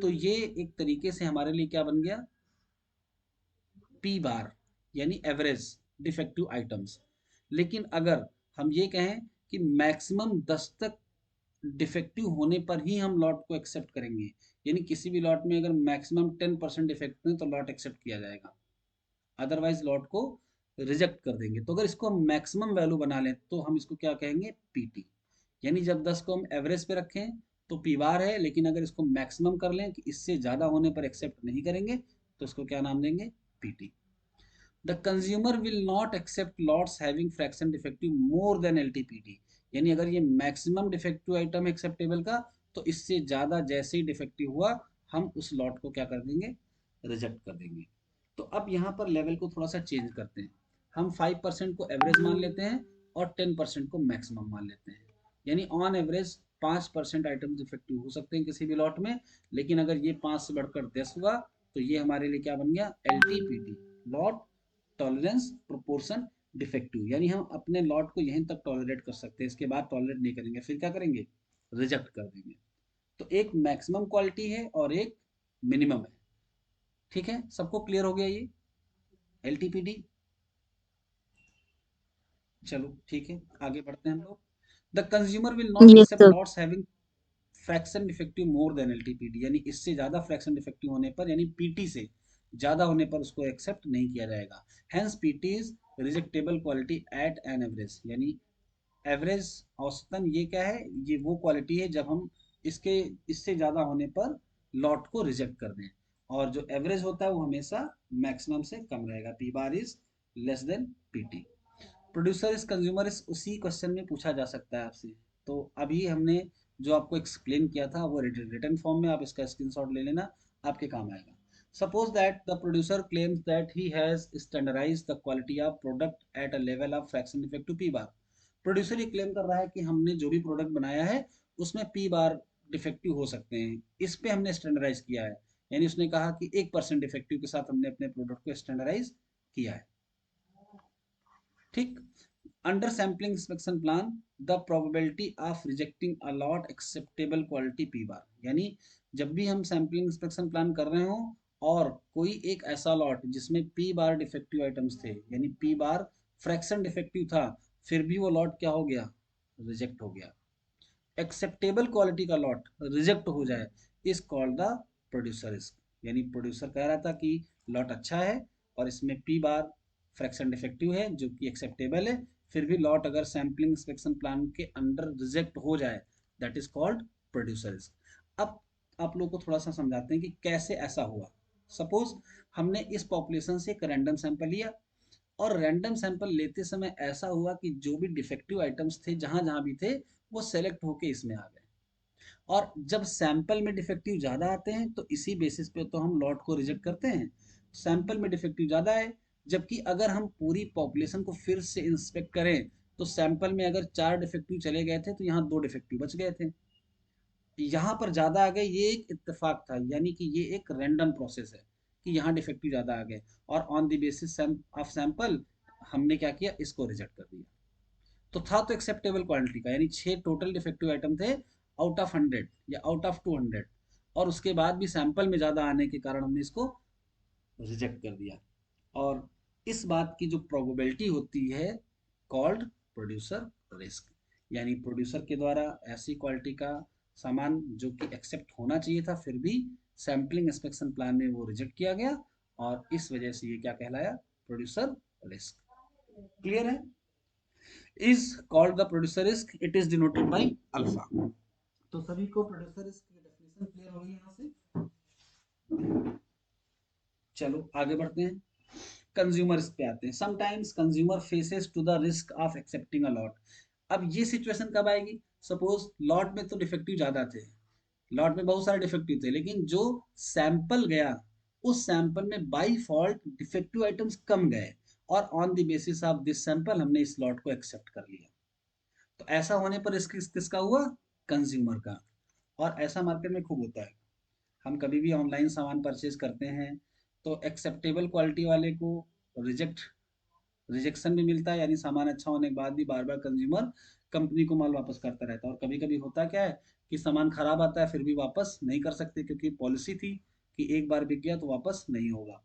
तो ये एक तरीके से हमारे लिए क्या बन गया? पी बार, यानी एवरेज डिफेक्टिव आइटम्स। लेकिन अगर हम ये कहें कि मैक्सिमम 10 तक डिफेक्टिव होने पर ही हम लॉट को एक्सेप्ट करेंगे, यानी किसी भी लॉट में अगर मैक्सिमम 10% डिफेक्ट है तो लॉट एक्सेप्ट किया जाएगा, अदरवाइज लॉट को रिजेक्ट कर देंगे। तो अगर इसको हम मैक्सिमम वैल्यू बना लें तो हम इसको क्या कहेंगे, पीटी। यानी जब 10 को हम एवरेज पे रखें तो पी बार है, लेकिन अगर इसको मैक्सिमम कर लें कि इससे ज़्यादा होने पर एक्सेप्ट नहीं करेंगे तो इसको क्या नाम देंगे, PT. The consumer will not accept lots having fraction defective more than LTPT. यानी अगर ये मैक्सिमम डिफेक्टिव आइटम एक्सेप्टेबल का, तो इससे ज़्यादा जैसे ही डिफेक्टिव हुआ हम उस लॉट को क्या कर देंगे, रिजेक्ट कर देंगे। तो अब यहाँ पर लेवल को थोड़ा सा चेंज करते हैं, हम 5% को एवरेज मान लेते हैं और 10% को मैक्सिमम मान लेते हैं। यानी ऑन एवरेज 5% आइटम डिफेक्टिव हो सकते हैं किसी भी लॉट में, लेकिन अगर ये 5 से बढ़कर 10 हुआ तो ये हमारे लिए क्या बन गया, L T P T, lot tolerance proportion defective. यानी हम अपने लॉट को यहीं तक टॉलरेट कर सकते हैं, इसके बाद टॉलरेट नहीं करेंगे, फिर क्या करेंगे, रिजेक्ट कर देंगे। तो एक मैक्सिमम क्वालिटी है और एक मिनिमम है। ठीक है, सबको क्लियर हो गया ये एल। चलो ठीक है, आगे बढ़ते हैं हम लोग। The consumer will not Yes, accept sir. Lots having fraction defective more than LTPD. यानी इससे ज्यादा फ्रैक्शन डिफेक्टिव होने पर, यानी पीटी से ज्यादा होने पर उसको एक्सेप्ट नहीं किया जाएगा। Hence PT is rejectable quality at an average. यानी एवरेज, औसतन ये क्या है, ये वो क्वालिटी है जब हम इसके इससे ज़्यादा होने पर लॉट को रिजेक्ट कर दें, और जो एवरेज होता है वो हमेशा मैक्सिमम से कम रहेगा, P bar is less than P T. Producer is consumer is उसी क्वेश्चन में पूछा जा सकता है आपसे। तो अभी हमने जो आपको एक्सप्लेन किया था वो रिटर्न फॉर्म में, आप इसका स्क्रीनशॉट ले लेना, आपके काम आएगा। Suppose that the producer claims that he has standardize the quality of product at a level of fraction defective P bar. Producer ये क्लेम कर रहा है कि हमने जो भी प्रोडक्ट बनाया है उसमें पी बार डिफेक्टिव हो सकते हैं, इस पे हमने स्टैंडर्डाइज किया है। यानी उसने कहा कि 1% डिफेक्टिव के साथ हमने अपने प्रोडक्ट को स्टैंडर्डाइज किया है। ठीक। Under sampling inspection plan the probability of rejecting a lot acceptable quality P बार। यानी जब भी हम सैम्पलिंग इंस्पेक्शन प्लान कर रहे हो और कोई एक ऐसा लॉट जिसमें पी बार डिफेक्टिव आइटम्स थे, यानी पी बार फ्रैक्शन डिफेक्टिव था, फिर भी वो लॉट क्या हो गया, रिजेक्ट हो गया, एक्सेप्टेबल क्वालिटी का लॉट रिजेक्ट हो जाए, इस कॉल्ड द प्रोड्यूसर रिस्क। यानी प्रोड्यूसर कह रहा था कि लॉट अच्छा है और इसमें पी बार फ्रैक्शन डिफेक्टिव है जो कि एक्सेप्टेबल है, फिर भी लॉट अगर सैम्पलिंग इंस्पेक्शन प्लान के अंडर रिजेक्ट हो जाए, that is called producer risk. अब आप लोग को थोड़ा सा समझाते हैं कि कैसे ऐसा हुआ। सपोज हमने इस पॉपुलेशन से एक रैंडम सैंपल लिया, और रैंडम सैंपल लेते समय ऐसा हुआ कि जो भी डिफेक्टिव आइटम्स थे जहां जहां भी थे वो सेलेक्ट होके इसमें आ गए। और जब सैंपल में डिफेक्टिव ज़्यादा आते हैं तो इसी बेसिस पे तो हम लॉट को रिजेक्ट करते हैं, सैंपल में डिफेक्टिव ज़्यादा है। जबकि अगर हम पूरी पॉपुलेशन को फिर से इंस्पेक्ट करें तो सैंपल में अगर 4 डिफेक्टिव चले गए थे तो यहाँ 2 डिफेक्टिव बच गए थे, यहाँ पर ज़्यादा आ गए, ये एक इत्तेफाक था, यानी कि ये एक रैंडम प्रोसेस है कि यहाँ डिफेक्टिव ज़्यादा आ गए, और on the basis of sample हमने क्या किया, इसको रिजेक्ट कर दिया। तो था तो एक्सेप्टेबल क्वालिटी का, यानी 6 टोटल डिफेक्टिव आइटम थे आउट ऑफ 100 या आउट ऑफ 200, और उसके बाद भी सैंपल में ज़्यादा आने के कारण हमने इसको रिजेक्ट कर दिया। और इस बात की जो प्रोबेबिलिटी होती है, कॉल्ड प्रोड्यूसर रिस्क। यानी प्रोड्यूसर के द्वारा ऐसी क्वालिटी का सामान जो कि एक्सेप्ट होना चाहिए था फिर भी सैम्पलिंग इंस्पेक्शन प्लान में वो रिजेक्ट किया गया, और इस वजह से ये क्या कहलाया, प्रोड्यूसर रिस्क। क्लियर है, is called the producer risk, it is denoted by alpha. तो सभी को प्रोड्यूसर रिस्क की डेफिनेशन क्लियर हो गई यहाँ से। चलो आगे बढ़ते हैं, कंज्यूमर पे आते हैं। Sometimes consumer faces to the risk of accepting a lot. अब ये सिचुएशन कब आएगी, सपोज लॉट में तो डिफेक्टिव ज्यादा थे, लॉट में बहुत सारे डिफेक्टिव थे, लेकिन जो सैंपल गया उस सैंपल में बाई फॉल्ट डिफेक्टिव आइटम्स कम गए, और on the basis of this sample हमने इस लॉट को एक्सेप्ट कर लिया। तो ऐसा होने पर रिस्क किसका हुआ, कंज्यूमर का। और ऐसा मार्केट में खूब होता है, हम कभी भी ऑनलाइन सामान परचेज करते हैं तो एक्सेप्टेबल क्वालिटी वाले को रिजेक्शन भी मिलता है, यानी सामान अच्छा होने के बाद भी बार बार कंज्यूमर कंपनी को माल वापस करता रहता है। और कभी कभी होता क्या है कि सामान खराब आता है फिर भी वापस नहीं कर सकते, क्योंकि पॉलिसी थी कि एक बार बिक गया तो वापस नहीं होगा।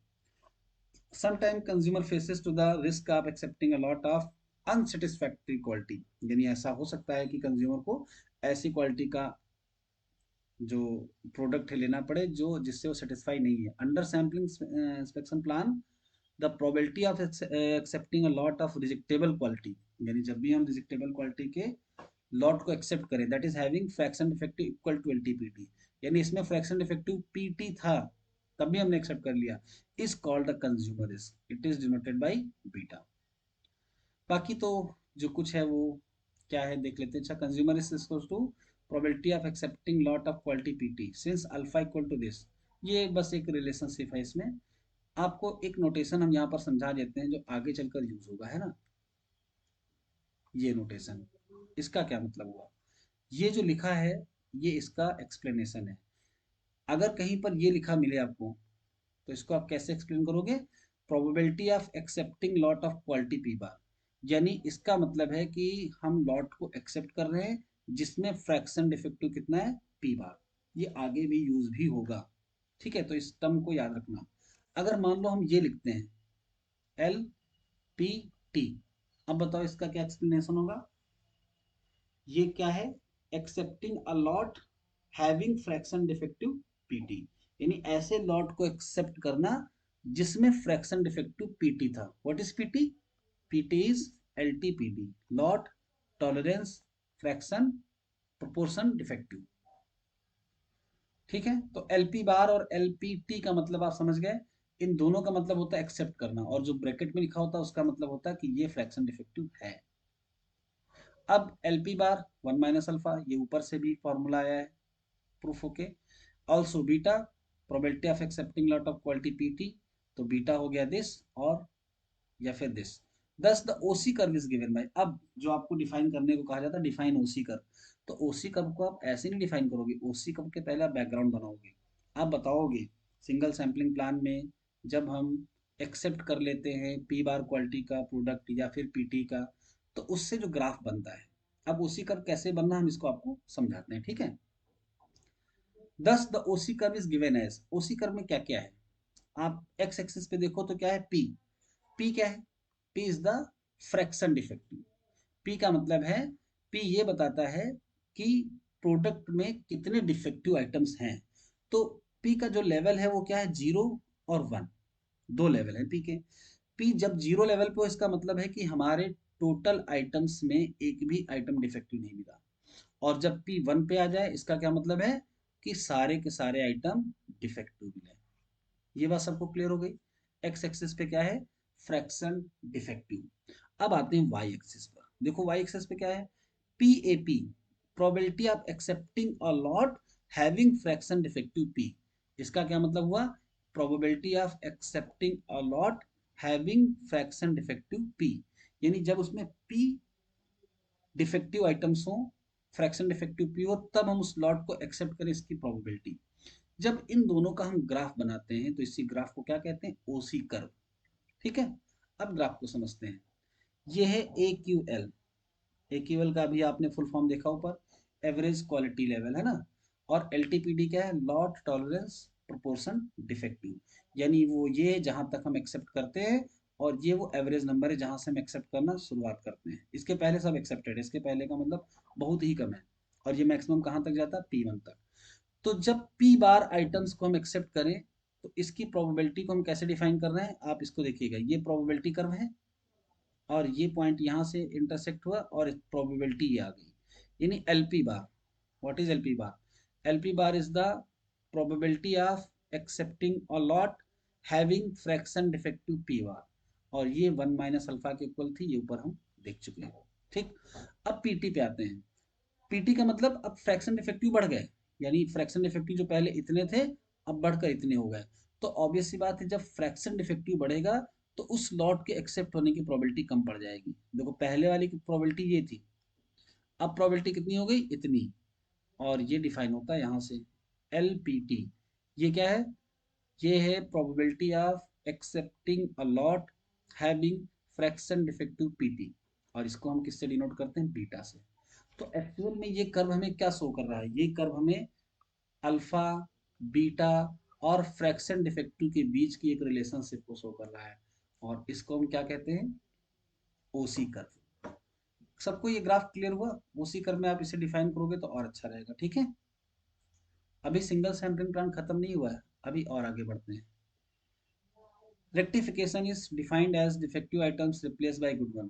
Sometime consumer faces to the risk of accepting a lot of unsatisfactory quality. यानी ऐसा हो सकता है कि कंज्यूमर को ऐसी क्वालिटी का जो प्रोडक्ट है लेना पड़े जो जिससे वो सेटिस्फाई नहीं है। Under sampling inspection plan the probability of accepting a lot of rejectable quality, यानी जब भी हम रिजेक्टेबल क्वालिटी के लॉट को एक्सेप्ट करें, that is having fraction defective equal to LTPT, यानी इसमें फ्रैक्शन डिफेक्टिव पीटी था तब भी हमने एक्सेप्ट कर लिया, is called the consumer risk, it is denoted by beta. बाकी तो जो कुछ है वो क्या है देख लेते हैं। अच्छा, consumer risk equal to probability of accepting lot of quality PT since alpha equal to this, ये बस एक रिलेशनशिप है। इसमें आपको एक नोटेशन हम यहाँ पर समझा देते हैं जो आगे चलकर यूज होगा, है ना। ये नोटेशन, इसका क्या मतलब हुआ, ये जो लिखा है ये इसका एक्सप्लेनेशन है। अगर कहीं पर ये लिखा मिले आपको तो इसको आप कैसे एक्सप्लेन करोगे, probability of accepting lot of quality P बार, यानी इसका मतलब है कि हम लॉट को एक्सेप्ट कर रहे हैं जिसमें फ्रैक्शन डिफेक्टिव कितना है, पी बार। ये आगे भी यूज भी होगा, ठीक है, तो इस टर्म को याद रखना। अगर मान लो हम ये लिखते हैं एल पी टी, अब बताओ इसका क्या एक्सप्लेनेशन होगा। ये क्या है, accepting a lot having fraction defective PT, यानी ऐसे लॉट को एक्सेप्ट करना जिसमें फ्रैक्शन डिफेक्टिव पीटी था। What is PT, PT is LTPD, lot tolerance fraction proportion defective. ठीक है, तो एलपी बार और एलपीटी का मतलब आप समझ गए, इन दोनों का मतलब होता है एक्सेप्ट करना, और जो ब्रैकेट में लिखा होता है उसका मतलब होता है कि ये फ्रैक्शन डिफेक्टिव है। अब एल पी बार वन माइनस अल्फा, ये ऊपर से भी फॉर्मूला आया है प्रूफ होके। Also beta probability of accepting lot of quality P T, तो बीटा हो गया दिस और या फिर दिस। दस the OC curve is given bye, अब जो आपको डिफाइन करने को कहा जाता है डिफाइन ओसी कर्व, तो ओसी कर्व को आप ऐसे नहीं डिफाइन करोगे, ओसी कर्व के पहले आप बैकग्राउंड बनाओगे। आप बताओगे सिंगल सैम्पलिंग प्लान में जब हम एक्सेप्ट कर लेते हैं पी बार क्वालिटी का प्रोडक्ट या फिर पीटी का, तो उससे जो ग्राफ बनता है, अब ओसी कर्व कैसे बनना हम इसको आपको समझाते हैं, ठीक है। Thus the OC curve is given as, OC curve में क्या क्या है, आप एक्स एक्सिस पे देखो तो क्या है, पी, पी क्या है, P is the fraction defective. P का मतलब है, पी ये बताता है कि प्रोडक्ट में कितने डिफेक्टिव आइटम्स हैं। तो पी का जो लेवल है वो क्या है, जीरो और वन, दो लेवल है पी के। पी जब जीरो लेवल पे हो इसका मतलब है कि हमारे टोटल आइटम्स में एक भी आइटम डिफेक्टिव नहीं मिला, और जब पी वन पे आ जाए इसका क्या मतलब है कि सारे के सारे आइटम डिफेक्टिव मिले। ये बात सबको क्लियर हो गई। एक्स एक्सिस पे क्या है, फ्रैक्शन डिफेक्टिव। अब आते हैं वाई एक्सिस पर, देखो वाई एक्सिस पे क्या है, P A P probability of accepting a lot having fraction defective P, इसका क्या मतलब हुआ, probability of accepting a lot having fraction defective P, यानी जब उसमें पी डिफेक्टिव आइटम्स हो, फ्रैक्शन डिफेक्टिव पी हो, तब हम उस लॉट को एक्सेप्ट करें, इसकी प्रोबेबिलिटी। जब इन दोनों का हम ग्राफ बनाते हैं तो इसी ग्राफ को क्या कहते हैं, ओसी कर्व। ठीक है, अब ग्राफ को समझते हैं। ये है ए क्यू एल, ए क्यू एल का भी आपने फुल फॉर्म देखा ऊपर, एवरेज क्वालिटी लेवल, है ना। और एल टी पी डी क्या है, लॉट टॉलरेंस प्रोपोर्शन डिफेक्टिव, यानी वो ये जहां तक हम एक्सेप्ट करते हैं, और ये वो एवरेज नंबर है जहां से हम एक्सेप्ट करना शुरुआत करते हैं। इसके पहले सब एक्सेप्टेड है, इसके पहले का मतलब बहुत ही कम है, और ये मैक्सिमम कहाँ तक जाता है, पी वन तक। तो जब पी बार आइटम्स को हम एक्सेप्ट करें तो इसकी प्रोबेबिलिटी को हम कैसे डिफाइन कर रहे हैं, आप इसको देखिएगा, ये प्रोबेबिलिटी कर्व है और ये पॉइंट यहाँ से इंटरसेक्ट हुआ और प्रोबेबिलिटी ये आ गई, यानी LP bar. What is LP bar, LP bar is the probability of accepting a lot having fraction defective P बार, और ये वन माइनस अल्फा के इक्वल थी, ये ऊपर हम देख चुके हैं। ठीक, अब पीटी पे आते हैं। पीटी का मतलब अब फ्रैक्शन डिफेक्टिव बढ़ गए, यानी फ्रैक्शन डिफेक्टिव जो पहले इतने थे अब बढ़कर इतने हो गए। तो ऑब्वियस सी बात है, जब फ्रैक्शन डिफेक्टिव बढ़ेगा तो उस लॉट के एक्सेप्ट होने की प्रोबेबिलिटी कम पड़ जाएगी। देखो पहले वाली की प्रोबेबिलिटी ये थी, अब प्रोबेबिलिटी कितनी हो गई, इतनी, और ये डिफाइन होता है यहाँ से एल पी टी। ये क्या है, ये है probability of accepting a lot having fraction defective PT, और इसको हम किससे डिनोट करते हैं, बीटा से। तो एक्चुअल में ये कर्व हमें क्या शो कर रहा है, ये कर्व हमें अल्फा, बीटा और फ्रैक्शन डिफेक्टिव के बीच की एक रिलेशनशिप को शो कर रहा है, और इसको हम क्या कहते हैं, ओसी कर्व। सबको ये ग्राफ क्लियर हुआ, ओसी कर्व में आप इसे डिफाइन करोगे तो और अच्छा रहेगा, ठीक है। अभी सिंगल सैम्पलिंग प्लान खत्म नहीं हुआ है, अभी और आगे बढ़ते हैं। Rectification is defined as defective items replace by good one.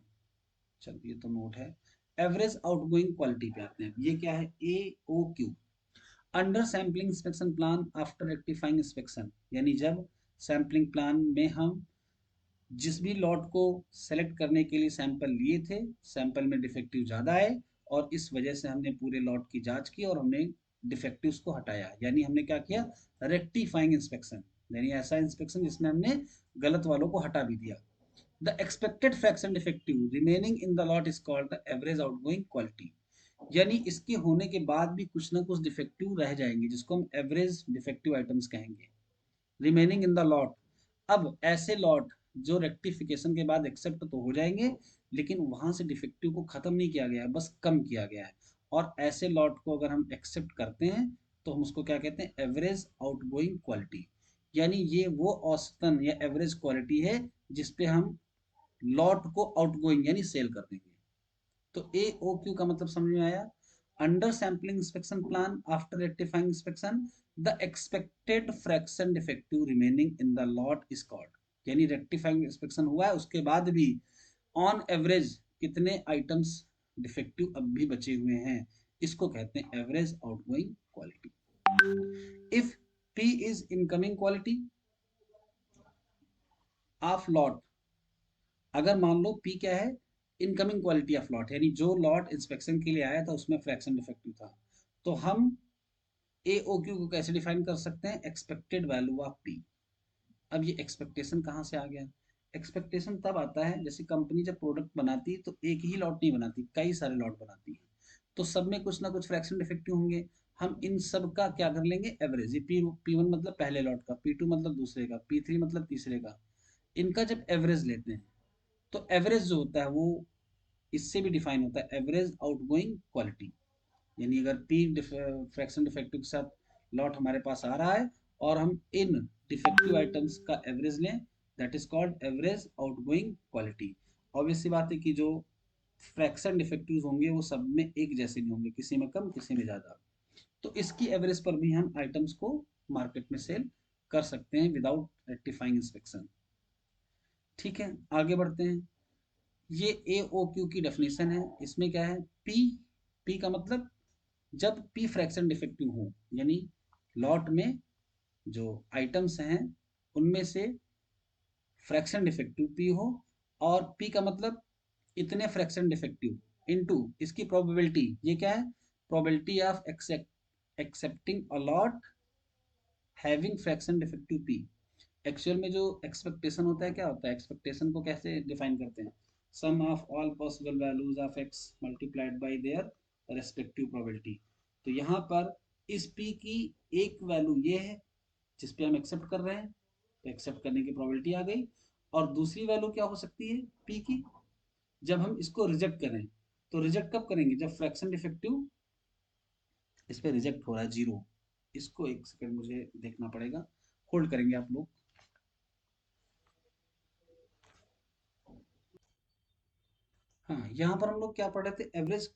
चलिए, ये तो नोट है। एवरेज आउटगोइंग क्वालिटी पे आते हैं। ये क्या है? A O Q, under sampling inspection plan after rectifying inspection, यानी जब सैम्पलिंग प्लान में हम जिस भी लॉट को सेलेक्ट करने के लिए सैंपल लिए थे, सैंपल में डिफेक्टिव ज़्यादा आए और इस वजह से हमने पूरे लॉट की जांच की और हमने डिफेक्टिव्स को हटाया, यानी हमने क्या किया? रेक्टिफाइंग इंस्पेक्शन, यानी ऐसा इंस्पेक्शन जिसमें हमने गलत वालों को हटा भी दिया। The expected fraction defective remaining in the lot is called the average outgoing quality, यानी इसके होने के बाद भी कुछ ना कुछ डिफेक्टिव रह जाएंगे जिसको हम एवरेज डिफेक्टिव आइटम्स कहेंगे, रिमेनिंग इन द लॉट। अब ऐसे लॉट जो रेक्टिफिकेशन के बाद एक्सेप्ट तो हो जाएंगे, लेकिन वहां से डिफेक्टिव को खत्म नहीं किया गया है, बस कम किया गया है। और ऐसे लॉट को अगर हम एक्सेप्ट करते हैं तो हम उसको क्या कहते हैं? एवरेज आउटगोइंग क्वालिटी, यानी ये वो औसतन या एवरेज क्वालिटी है जिसपे हम लॉट को आउटगोइंग यानी सेल कर देंगे। तो ए ओ क्यू का मतलब समझ में आया? Under sampling inspection plan after rectifying inspection, the expected fraction defective remaining in the lot is called, यानी रेक्टिफाइंग इंस्पेक्शन हुआ है उसके बाद भी ऑन एवरेज कितने आइटम्स डिफेक्टिव अब भी बचे हुए हैं, इसको कहते हैं average outgoing quality. If P is incoming quality of lot, अगर मान लो पी क्या है? इनकमिंग क्वालिटी ऑफ लॉट, यानी जो लॉट इंस्पेक्शन के लिए आया था उसमें फ्रैक्शन डिफेक्टिव था, तो हम ए ओ क्यू को कैसे डिफाइन कर सकते हैं? Expected value of P. अब ये एक्सपेक्टेशन कहाँ से आ गया? एक्सपेक्टेशन तब आता है जैसे कंपनी जब प्रोडक्ट बनाती है तो एक ही लॉट नहीं बनाती, कई सारे लॉट बनाती है, तो सब में कुछ ना कुछ फ्रैक्शन डिफेक्टिव होंगे। हम इन सब का क्या कर लेंगे? एवरेज। ये पी वन मतलब पहले लॉट का, पी टू मतलब दूसरे का, पी थ्री मतलब तीसरे का, इनका जब एवरेज लेते हैं तो एवरेज जो होता है वो इससे भी डिफाइन होता है एवरेज आउटगोइंग क्वालिटी, यानी अगर पी फ्रैक्शन डिफेक्टिव के साथ लॉट हमारे पास आ रहा है और हम इन डिफेक्टिव आइटम्स का एवरेज लें, that is called average outgoing quality. Obvious सी बात है कि जो फ्रैक्शन डिफेक्टिव होंगे वो सब में एक जैसे नहीं होंगे, किसी में कम किसी में ज़्यादा, तो इसकी एवरेज पर भी हम आइटम्स को मार्केट में सेल कर सकते हैं विदाउट रेक्टिफाइंग इंस्पेक्शन। ठीक है, आगे बढ़ते हैं। ये ए ओ क्यू की डेफिनेशन है। इसमें क्या है? पी, पी का मतलब जब पी फ्रैक्शन डिफेक्टिव हो, यानी लॉट में जो आइटम्स हैं उनमें से फ्रैक्शन डिफेक्टिव पी हो, और पी का मतलब इतने फ्रैक्शन डिफेक्टिव इनटू इसकी प्रोबेबिलिटी, ये क्या है? Probability of accepting a lot having fraction defective P. Actual में जो एक्सपेक्टेशन होता है, क्या होता है? एक्सपेक्टेशन को कैसे डिफाइन करते हैं? Sum of all possible values of X multiplied by their respective probability. तो यहाँ पर इस पी की एक वैल्यू ये है जिस पे हम एक्सेप्ट कर रहे हैं, तो एक्सेप्ट करने की प्रोबेबिलिटी आ गई। और दूसरी वैल्यू क्या हो सकती है पी की? जब हम इसको रिजेक्ट करें, तो रिजेक्ट कब करेंगे? जब फ्रैक्शन डिफेक्टिव इस पे रिजेक्ट हो रहा है, जीरो। इसको एक सेकंड मुझे देखना पड़ेगा, होल्ड करेंगे आप लोग। हाँ, यहाँ पर हम लोग क्या पढ़ रहे थे? एवरेज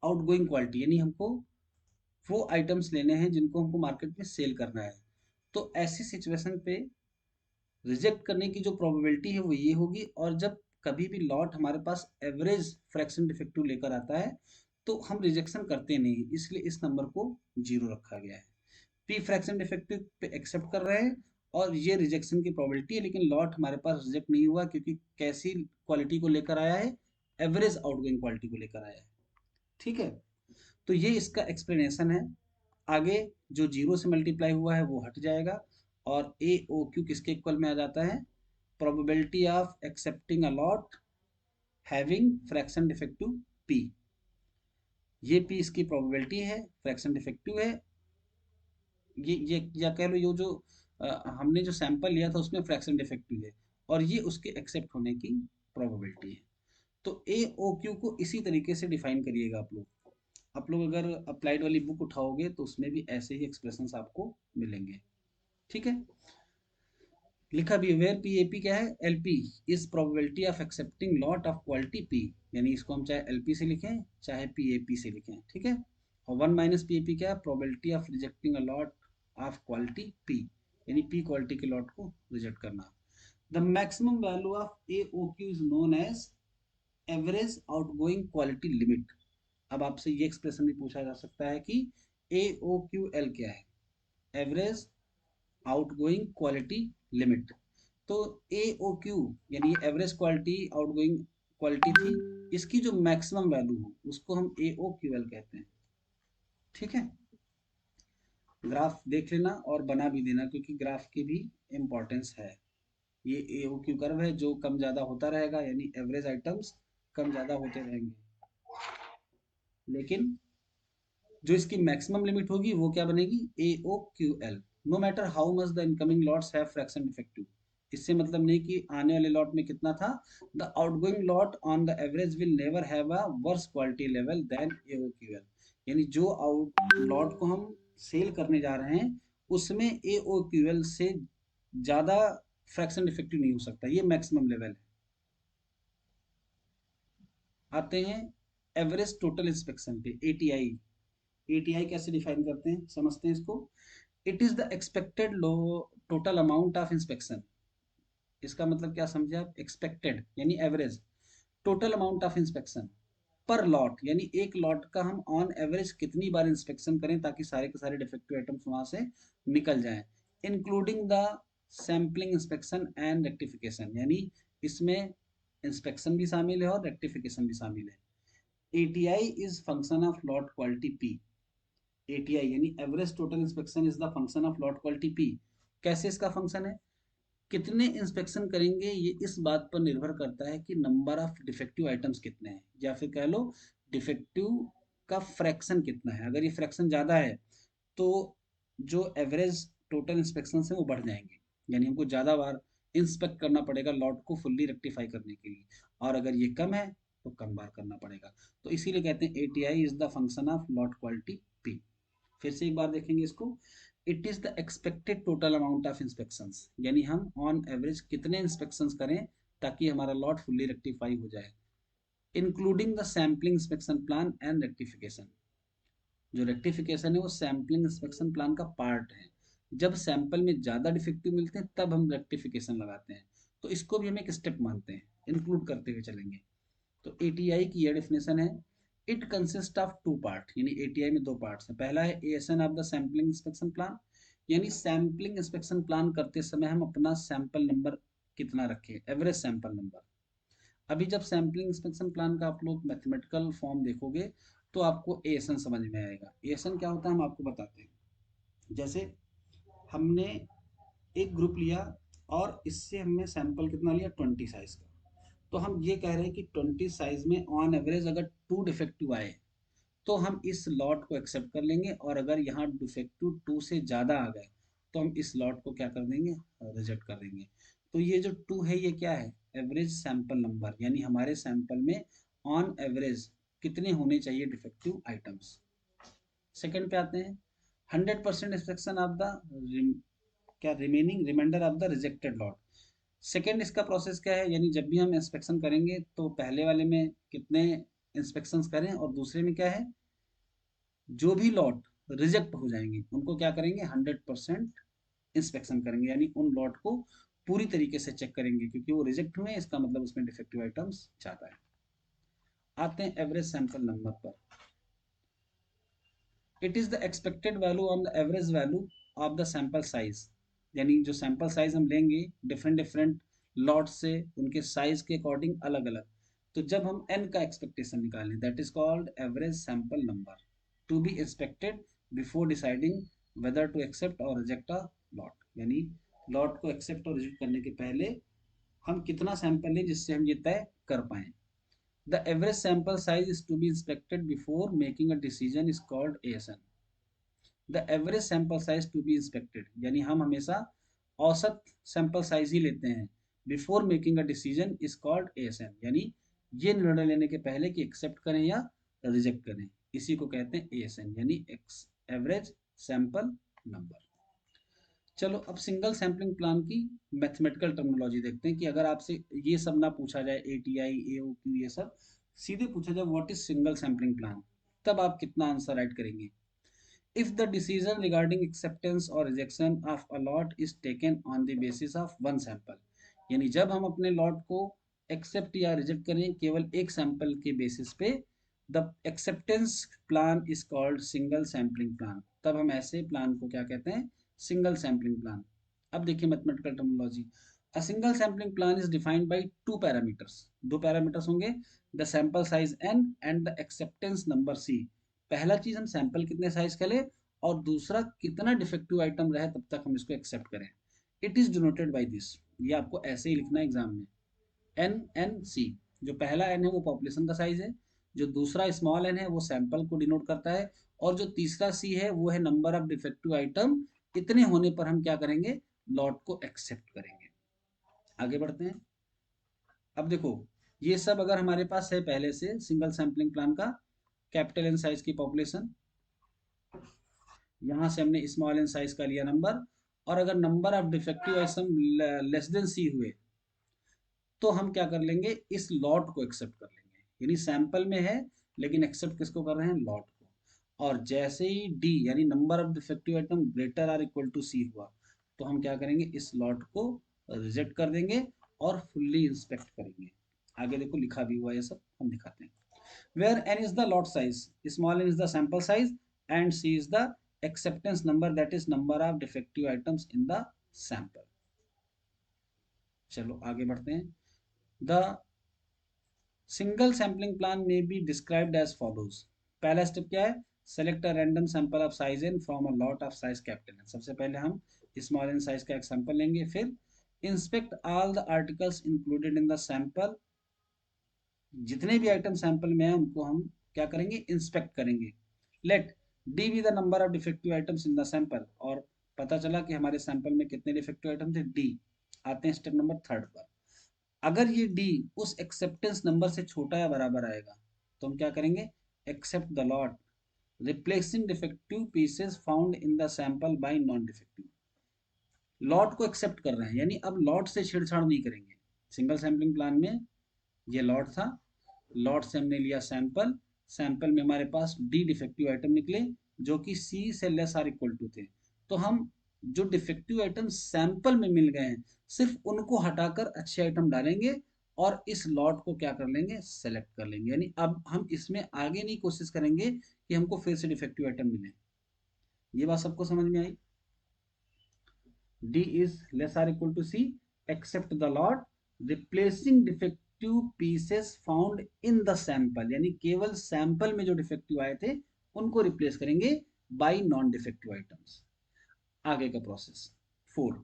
आउटगोइंग क्वालिटी, यानी हमको वो आइटम्स लेने हैं जिनको हमको मार्केट में सेल करना है। तो ऐसी सिचुएशन पे रिजेक्ट करने की जो प्रोबेबिलिटी है वो ये होगी, और जब कभी भी लॉट हमारे पास एवरेज फ्रैक्शन डिफेक्टिव लेकर आता है तो हम रिजेक्शन करते नहीं, इसलिए इस नंबर को जीरो रखा गया है। पी फ्रैक्शन डिफेक्टिव पे एक्सेप्ट कर रहे हैं और ये रिजेक्शन की प्रोबेबिलिटी है, लेकिन लॉट हमारे पास रिजेक्ट नहीं हुआ क्योंकि कैसी क्वालिटी को लेकर आया है? एवरेज आउटगोइंग क्वालिटी को लेकर आया है। ठीक है, तो ये इसका एक्सप्लेनेशन है। आगे जो जीरो से मल्टीप्लाई हुआ है वो हट जाएगा, और ए ओ क्यू किसके इक्वल में आ जाता है? Probability of accepting a lot having fraction defective P. ये पी इसकी प्रोबेबिलिटी है, फ्रैक्शन डिफेक्टिव है। ये या कह लो ये जो हमने जो सैंपल लिया था उसमें फ्रैक्शन डिफेक्टिव है, और ये उसके एक्सेप्ट होने की प्रोबेबिलिटी है। तो ए ओ क्यू को इसी तरीके से डिफाइन करिएगा आप लोग। आप लोग अगर अप्लाइड वाली बुक उठाओगे तो उसमें भी ऐसे ही एक्सप्रेशंस आपको मिलेंगे। ठीक है, लिखा भी वेयर पी ए पी क्या है? L P is probability of accepting lot of quality P, यानी इसको हम चाहे एल पी से लिखें चाहे पी ए पी से लिखें। ठीक है, और 1 माइनस पी ए पी क्या है, probability of rejecting a lot of quality P, यानी पी क्वालिटी के लॉट को रिजेक्ट करना। The maximum value of A O Q is known as average outgoing quality limit. अब आपसे ये एक्सप्रेशन भी पूछा जा सकता है कि ए ओ क्यू एल क्या है, एवरेज आउटगोइंग क्वालिटी लिमिट। तो ए ओ क्यू यानी एवरेज क्वालिटी आउटगोइंग क्वालिटी थी, इसकी जो मैक्सिमम वैल्यू हो उसको हम ए ओ क्यू एल कहते हैं। ठीक है, ग्राफ देख लेना और बना भी देना, क्योंकि ग्राफ की भी इम्पोर्टेंस है। ये ए ओ क्यू कर्व है जो कम ज़्यादा होता रहेगा, यानी एवरेज आइटम्स कम ज़्यादा होते रहेंगे, लेकिन जो इसकी मैक्सिमम लिमिट होगी वो क्या बनेगी, A O Q L. No matter how much the incoming lots have fraction defective, इससे मतलब नहीं कि आने वाले लॉट में कितना था, the outgoing lot on the average will never have a worse quality level than A O Q L. यानी जो आउट लॉट को हम सेल करने जा रहे हैं उसमें ए ओ क्यू एल से ज़्यादा फ्रैक्शन डिफेक्टिव नहीं हो सकता, ये मैक्सिमम लेवल है। आते हैं एवरेज टोटल इंस्पेक्शन पे, एटीआई। एटीआई कैसे डिफाइन करते हैं समझते हैं इसको। It is the expected low total amount of inspection. इसका मतलब क्या समझे आप, एक्सपेक्टेड यानी average, total amount of inspection पर लॉट, यानी एक लॉट का हम ऑन एवरेज कितनी बार इंस्पेक्शन करें ताकि सारे के सारे डिफेक्टिव आइटम्स वहां से निकल जाएं, including the sampling inspection and rectification, यानी इसमें इंस्पेक्शन भी शामिल है और रेक्टिफिकेशन भी शामिल है। ATI is function of lot quality P. ATI यानी average total inspection is the function of lot quality P. कैसे इसका फंक्शन है, कितने इंस्पेक्शन करेंगे ये इस बात पर निर्भर करता है कि नंबर ऑफ डिफेक्टिव आइटम्स कितने हैं, या फिर कह लो डिफेक्टिव का फ्रैक्शन कितना है। अगर ये फ्रैक्शन ज़्यादा है तो जो एवरेज टोटल इंस्पेक्शन है वो बढ़ जाएंगे, यानी हमको ज़्यादा बार इंस्पेक्ट करना पड़ेगा लॉट को फुल्ली रेक्टिफाई करने के लिए। और अगर ये कम है तो कम बार करना पड़ेगा। तो इसीलिए कहते हैं ATI is the function of lot quality P. फिर से एक बार देखेंगे इसको। It is the expected total amount of inspections, यानी हम ऑन एवरेज कितने इंस्पेक्शंस करें ताकि हमारा लॉट फुल्ली रेक्टिफाई हो जाए, including the sampling inspection plan and rectification. जो रेक्टिफिकेशन है वो सैम्पलिंग इंस्पेक्शन प्लान का पार्ट है। जब सैंपल में ज़्यादा डिफेक्टिव मिलते हैं तब हम रेक्टिफिकेशन लगाते हैं, तो इसको भी हम एक स्टेप मानते हैं, इंक्लूड करते हुए चलेंगे। तो एटीआई की यह डेफिनेशन है, it consist of two part, यानी एटीआई में दो पार्ट्स हैं। पहला है ASN of the sampling inspection plan, यानी सैम्पलिंग इंस्पेक्शन प्लान करते समय हम अपना सैंपल नंबर कितना रखें, एवरेज सैंपल नंबर। अभी जब सैम्पलिंग इंस्पेक्शन प्लान का आप लोग मैथमेटिकल फॉर्म देखोगे तो आपको एएसएन समझ में आएगा। एएसएन क्या होता है हम आपको बताते हैं। जैसे हमने एक ग्रुप लिया और इससे हमने सैंपल कितना लिया, 20 साइज का। तो हम ये कह रहे हैं कि 20 साइज में ऑन एवरेज अगर 2 डिफेक्टिव आए तो हम इस लॉट को एक्सेप्ट कर लेंगे, और अगर यहाँ डिफेक्टिव 2 से ज़्यादा आ गए तो हम इस लॉट को क्या कर देंगे, रिजेक्ट कर देंगे। तो ये जो 2 है ये क्या है, एवरेज सैंपल नंबर, यानी हमारे सैंपल में ऑन एवरेज कितने होने चाहिए डिफेक्टिव आइटम्स। सेकंड पे आते हैं, 100% इंस्पेक्शन ऑफ द क्या remaining reminder of the rejected lot. Second इसका प्रोसेस क्या है, यानी जब भी हम इंस्पेक्शन करेंगे तो पहले वाले में कितने इंस्पेक्शंस करें, और दूसरे में क्या है, जो भी लॉट रिजेक्ट हो जाएंगे उनको क्या करेंगे, 100% इंस्पेक्शन करेंगे, यानी उन लॉट को पूरी तरीके से चेक करेंगे, क्योंकि वो रिजेक्ट हुए इसका मतलब उसमें डिफेक्टिव आइटम्स ज़्यादा है। आते हैं एवरेज सैंपल नंबर पर। It is the expected value on the average value of the sample size, यानी जो सैंपल साइज हम लेंगे डिफरेंट डिफरेंट लॉट से उनके साइज के अकॉर्डिंग अलग अलग। तो जब हम एन का एक्सपेक्टेशन निकालें that is called average sample number to be expected before deciding whether to accept or reject a lot, यानी लॉट को एक्सेप्ट और रिजेक्ट करने के पहले हम कितना सैंपल लें जिससे हम ये तय कर पाएँ। The average sample size is to be inspected before making a decision is called ASN. The average sample size to be inspected, यानी हम हमेशा औसत सैंपल साइज ही लेते हैं। Before making a decision is called ASN, यानी ये निर्णय लेने के पहले कि एक्सेप्ट करें या रिजेक्ट करें, इसी को कहते हैं ASN, यानी एवरेज सैंपल नंबर। चलो अब सिंगल सैम्पलिंग प्लान की मैथमेटिकल टर्मिनोलॉजी देखते हैं, कि अगर आपसे ये सब ना पूछा जाए, एटीआई एओक्यू ये सब, सीधे पूछा जाए what is single sampling plan, तब आप कितना आंसर राइट करेंगे। If the decision regarding acceptance और rejection of a lot is taken on the basis of one sample, यानी जब हम अपने लॉट को एक्सेप्ट या रिजेक्ट करें केवल एक सैंपल के बेसिस पे, the acceptance plan is called single sampling plan. तब हम ऐसे प्लान को क्या कहते हैं, सिंगल सैम्पलिंग प्लान। अब देखिए mathematical terminology. A single sampling plan is defined by two parameters, दो पैरामीटर्स होंगे, the sample size n and the acceptance number c। पहला चीज हम सैंपल कितने साइज का ले, और दूसरा कितना डिफेक्टिव आइटम रहे तब तक हम इसको एक्सेप्ट करें। It is denoted by this, ये आपको ऐसे ही लिखना है एग्जाम में। एन एन सी, जो पहला एन है वो पॉपुलेशन का साइज है, जो दूसरा स्मॉल एन है वो सैंपल को डिनोट करता है, और जो तीसरा सी है वो है नंबर ऑफ डिफेक्टिव आइटम। इतने होने पर हम क्या करेंगे, लॉट को एक्सेप्ट करेंगे। आगे बढ़ते हैं। अब देखो, ये सब अगर हमारे पास है पहले से सिंगल सैम्पलिंग प्लान का, कैपिटल एन साइज की पॉपुलेशन, यहाँ से हमने स्मॉल एन साइज का लिया नंबर, और अगर number of defective item less than C हुए तो हम क्या कर लेंगे, इस लॉट को एक्सेप्ट कर लेंगे। यानी सैंपल में है लेकिन एक्सेप्ट किसको कर रहे हैं, लॉट को। और जैसे ही डी यानी number of defective item greater or equal to C हुआ तो हम क्या करेंगे, इस लॉट को रिजेक्ट कर देंगे और फुल्ली इंस्पेक्ट करेंगे। आगे देखो लिखा भी हुआ है, ये सब हम दिखाते हैं। where n is the lot size, small n is the sample size, and c is the acceptance number, that is number of defective items in the sample। चलो आगे बढ़ते हैं। The single sampling plan may be described as follows. पहला स्टेप क्या है, select a random sample of size N from a lot of size capital N. सबसे पहले हम स्मॉल एन साइज का एक सैंपल लेंगे, फिर inspect all the articles included in the sample. जितने भी आइटम सैंपल में है उनको हम क्या करेंगे, इंस्पेक्ट करेंगे। Let D be the number of defective items in the sample, और पता चला कि हमारे सैंपल में कितने डिफेक्टिव आइटम थे, डी। आते हैं स्टेप नंबर थर्ड पर। अगर ये डी उस एक्सेप्टेंस नंबर से छोटा या बराबर आएगा तो हम क्या करेंगे, accept the lot replacing defective pieces found in the sample by non defective. Lot को एक्सेप्ट कर रहे हैं, यानी अब लॉट से छेड़छाड़ नहीं करेंगे। सिंगल सैम्पलिंग प्लान में ये लॉट था, लॉट से हमने लिया सैंपल, सैंपल में हमारे पास डी डिफेक्टिव आइटम निकले जो कि सी से लेस आर इक्वल टू थे। तो हम जो डिफेक्टिव आइटम सैंपल में मिल गए हैं सिर्फ उनको हटाकर अच्छे आइटम डालेंगे और इस लॉट को क्या कर लेंगे, सेलेक्ट कर लेंगे। यानी अब हम इसमें आगे नहीं कोशिश करेंगे कि हमको फिर से डिफेक्टिव आइटम मिले। ये बात सबको समझ में आई। D is less or equal to C, except the lot replacing defective pieces found in the sample, यानी केवल सैंपल में जो डिफेक्टिव आए थे उनको रिप्लेस करेंगे बाय नॉन डिफेक्टिव आइटम्स। आगे का process. 4,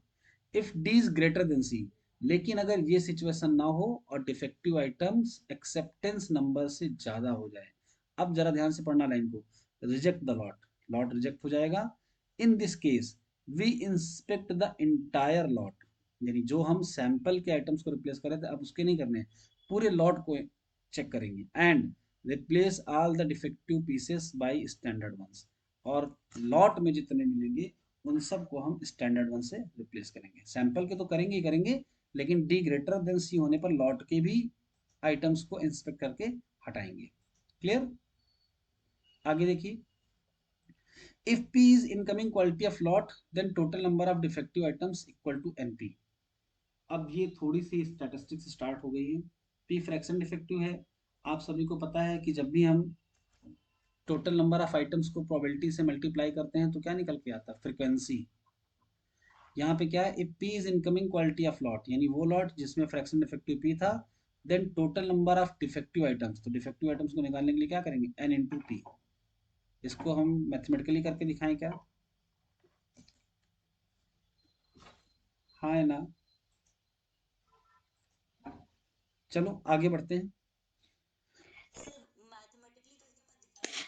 if D is greater than C, लेकिन अगर ये सिचुएशन ना हो और डिफेक्टिव आइटम्स एक्सेप्टेंस नंबर से ज्यादा हो जाए, अब जरा ध्यान से पढ़ना लाइन को, reject the lot, lot reject हो जाएगा। In this case we inspect the entire lot, यानी जो हम सैंपल के आइटम्स को रिप्लेस कर रहे थे अब उसके नहीं करने, पूरे लॉट को चेक करेंगे। And replace all the defective pieces by standard ones, और लॉट में जितने मिलेंगे उन सब को हम स्टैंडर्ड वन से रिप्लेस करेंगे। सैंपल के तो करेंगे ही करेंगे, लेकिन डी ग्रेटर देन सी होने पर लॉट के भी आइटम्स को इंस्पेक्ट करके हटाएंगे। क्लियर। आगे देखिए, if P is incoming quality of lot then total number of defective items equal to NP। अब ये थोड़ी सी स्टैटिस्टिक्स स्टार्ट हो गई है। P फ्रैक्शन डिफेक्टिव है। आप सभी को पता है कि जब भी हम टोटल नंबर ऑफ आइटम्स को प्रोबेबिलिटी से मल्टीप्लाई करते हैं तो क्या निकल के आता है, फ्रीक्वेंसी। यहाँ पे क्या है, if P is incoming quality of lot, यानी वो लॉट जिसमें फ्रैक्शन डिफेक्टिव P था, then total number of defective items, तो डिफेक्टिव आइटम्स को निकालने के लिए क्या करेंगे, N इंटू P। इसको हम मैथमेटिकली करके दिखाएं क्या, हाँ है ना। चलो आगे बढ़ते हैं।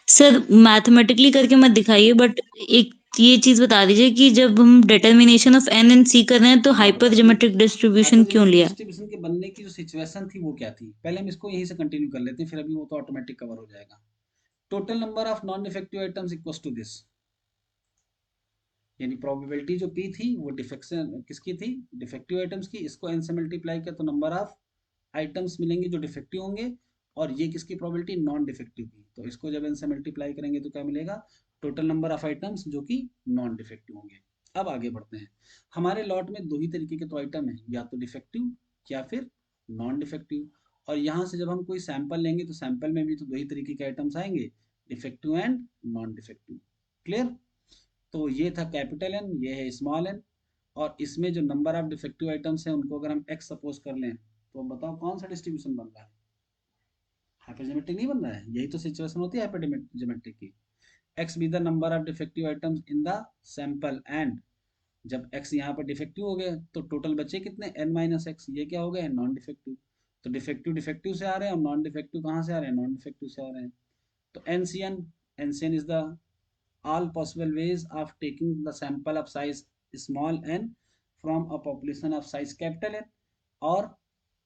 सर मैथमेटिकली करके मत दिखाइए, बट एक ये चीज बता दीजिए कि जब हम डिटर्मिनेशन ऑफ एन एंड सी कर रहे हैं तो हाँ हाइपर बताइए, ज्योमेट्रिक डिस्ट्रीब्यूशन क्यों हाइपरजोमेट्रिक लिया? डिस्ट्रीब्यूशन के बनने की जो सिचुएशन थी वो क्या थी, पहले हम इसको यहीं से कंटिन्यू कर लेते हैं, फिर अभी वो तो ऑटोमेटिक कवर हो जाएगा। Total number of non defective items equals to this, यानी प्रोबेबिलिटी जो पी थी वो डिफेक्शन किसकी थी, डिफेक्टिव आइटम्स की, इसको एन से मल्टीप्लाई किया तो नंबर ऑफ आइटम्स मिलेंगे जो डिफेक्टिव होंगे, और ये किसकी प्रोबेबिलिटी, नॉन डिफेक्टिव की। तो इसको जब n से मल्टीप्लाई करेंगे तो क्या मिलेगा, टोटल नंबर ऑफ आइटम्स जो कि नॉन डिफेक्टिव होंगे। अब आगे बढ़ते हैं। हमारे लॉट में दो ही तरीके के तो आइटम है, या तो डिफेक्टिव या फिर नॉन डिफेक्टिव। और यहाँ से जब हम कोई सैंपल लेंगे तो सैंपल में भी तो दो ही तरीके के आइटम्स आएंगे, defective and non defective. Clear. तो ये था कैपिटल एन, ये है स्मॉल एन। और इसमें जो नंबर ऑफ डिफेक्टिव आइटम्स हैं उनको अगर हम एक्स सपोज कर लें तो बताओ कौन सा डिस्ट्रीब्यूशन बन रहा है, हाइपरजेमेट्रिक नहीं बन रहा है। यही तो सिचुएशन होती है हाइपरजेमेट्रिक की। X B the number of defective items in the sample and, जब x यहाँ पर डिफेक्टिव हो गए तो टोटल बचे कितने, n माइनस एक्स, ये क्या हो गए, नॉन डिफेक्टिव। तो डिफेक्टिव डिफेक्टिव से आ रहे हैं और नॉन डिफेक्टिव कहाँ से आ रहे हैं, नॉन डिफेक्टिव से आ रहे हैं। तो NCN, NCN is the all possible ways of taking the sample of size small n from a population of size capital N। और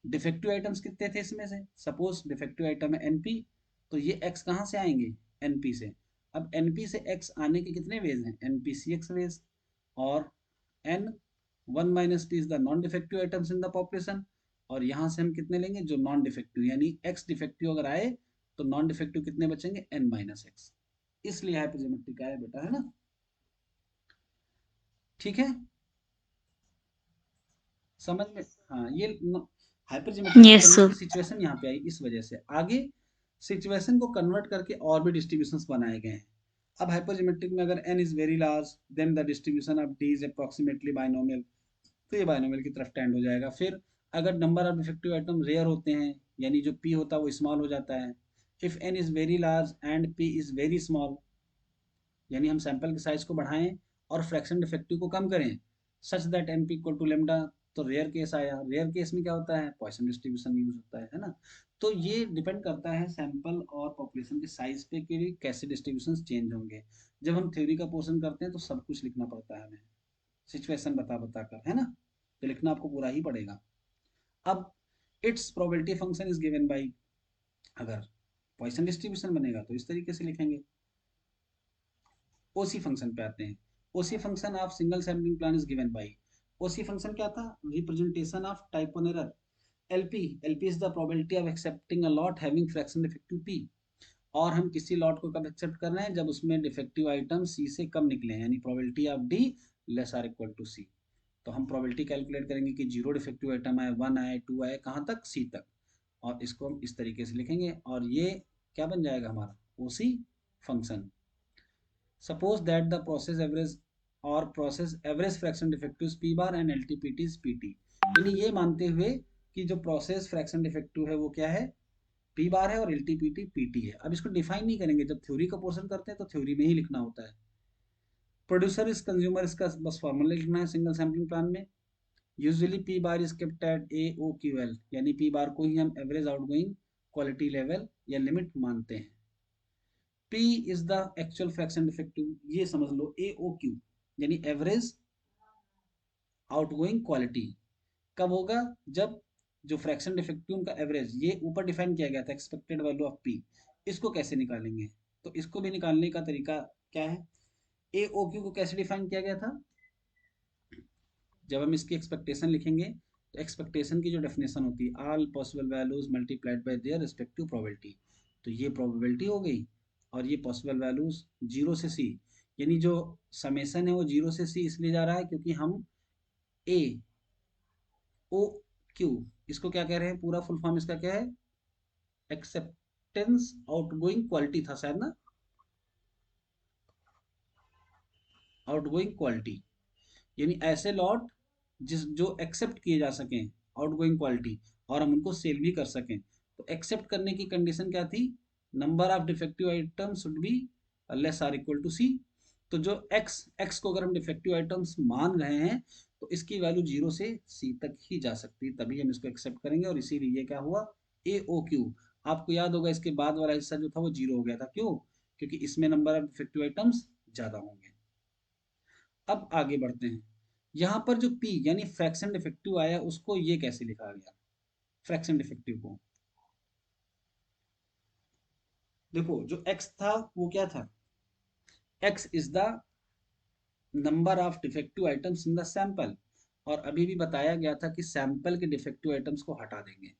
डिफेक्टिव आइटम्स कितने थे इसमें से, सपोज डिफेक्टिव आइटम है एनपी, तो ये एक्स कहाँ से आएंगे, एनपी से। अब एनपी से एक्स आने के कितने वेज हैं, एनपी सी एक्स वेज। और N one minus P is the non defective items in the population. और यहाँ से हम कितने लेंगे, जो नॉन डिफेक्टिव, यानी एक्स डिफेक्टिव अगर आए तो नॉन डिफेक्टिव कितने बचेंगे, एन माइनस एक्स। इसलिए हाइपरजेमेट्रिक आया बेटा, है ना। ठीक है, समझ में। हाँ, ये हाइपरजेमेट्रिक यस करने सर। की सिचुएशन यहाँ पे आई इस वजह से। आगे सिचुएशन को कन्वर्ट करके और भी डिस्ट्रीब्यूशंस बनाए गए हैं। अब हाइपरजेमेट्रिक में अगर n is very large then the distribution of d is approximately binomial, तो ये बाइनोमियल की तरफ टेंड हो जाएगा। फिर अगर number of defective item rare होते हैं, यानी जो p होता है वो स्मॉल हो जाता है। If n is very large and p is very small, यानी हम सैंपल के साइज को बढ़ाएं और फ्रैक्शन डिफेक्टिव को कम करें, such that N P equal to lambda. तो रेयर केस आया, रेयर केस में क्या होता है, पॉइसन डिस्ट्रीब्यूशन यूज होता है ना। तो ये डिपेंड करता है सैंपल और पॉपुलेशन के साइज पे कि कैसे डिस्ट्रीब्यूशन चेंज होंगे। जब हम थ्योरी का पोर्शन करते हैं तो सब कुछ लिखना पड़ता है हमें, सिचुएशन बता बता कर, है ना। तो लिखना आपको पूरा ही पड़ेगा। अब it's probability function is given by, अगर पॉइसन डिस्ट्रीब्यूशन बनेगा तो इस तरीके से लिखेंगे। ओसी फंक्शन पे आते हैं। OC function of single sampling plan is given by, OC function क्या था, representation of type one error. LP, LP is the probability of accepting a lot having fraction defective P. और हम किसी लॉट को कब एक्सेप्ट कर रहे हैं, जब उसमें डिफेक्टिव आइटम सी से कम निकले हैं, यानी probability of D less or equal to C. तो हम प्रोबेबिलिटी कैलकुलेट करेंगे कि जीरो डिफेक्टिव आइटम आए, वन आए, टू आए, कहाँ तक, सी तक। और इसको हम इस तरीके से लिखेंगे और ये क्या बन जाएगा हमारा, ओसी function. Suppose that the process average और process average fraction defective is p bar and LTPT is pt। यानी ये मानते हुए कि जो process fraction defective है वो क्या है, p bar है और LTPT pt है। अब इसको डिफाइन नहीं करेंगे, जब थ्योरी का पोर्शन करते हैं तो थ्योरी में ही लिखना होता है। प्रोड्यूसर इज कंज्यूमर, इसका बस फॉर्मूला लिखना है सिंगल सैम्पलिंग प्लान में। Usually P bar is kept at A O Q L, यानी पी बार को ही हम एवरेज आउटगोइंग क्वालिटी लेवल या लिमिट मानते हैं। P is the actual fraction defective, ये समझ लो AOQ, यानी एवरेज आउटगोइंग क्वालिटी। कब होगा, जब जो फ्रैक्शन डिफेक्टिव उनका एवरेज, ये ऊपर डिफाइन किया गया था एक्सपेक्टेड वैल्यू ऑफ P। इसको कैसे निकालेंगे, तो इसको भी निकालने का तरीका क्या है। AOQ को कैसे डिफाइन किया गया था, जब हम इसकी एक्सपेक्टेशन लिखेंगे तो एक्सपेक्टेशन की जो डेफिनेशन होती है, all possible values multiplied by their respective probability. तो ये प्रोबेबिलिटी हो गई और ये पॉसिबल वैल्यूज जीरो से सी, यानी जो समेसन है वो जीरो से सी इसलिए जा रहा है क्योंकि हम ए ओ क्यू, इसको क्या कह रहे हैं, पूरा फुल फॉर्म इसका क्या है, एक्सेप्टेंस आउटगोइंग क्वालिटी था शायद ना, आउटगोइंग क्वालिटी, यानी ऐसे लॉट जिस जो एक्सेप्ट किए जा सकें आउटगोइंग क्वालिटी, और हम उनको सेल भी कर सकें। तो एक्सेप्ट करने की कंडीशन क्या थी, number of defective item should be less or equal to C. तो जो एक्स एक्स को अगर हम डिफेक्टिव आइटम्स मान रहे हैं तो इसकी वैल्यू जीरो से सी तक ही जा सकती है, तभी हम इसको एक्सेप्ट करेंगे। और इसीलिए ये क्या हुआ, ए ओ क्यू। आपको याद होगा इसके बाद वाला हिस्सा जो था वो जीरो हो गया था, क्यों, क्योंकि इसमें नंबर ऑफ डिफेक्टिव आइटम्स ज्यादा होंगे। अब आगे बढ़ते हैं। यहाँ पर जो P यानी फ्रैक्शन डिफेक्टिव आया उसको ये कैसे लिखा गया, फ्रैक्शन डिफेक्टिव को देखो, जो X था वो क्या था, X is the number of defective items in the sample. और अभी भी बताया गया था कि सैंपल के डिफेक्टिव आइटम्स को हटा देंगे,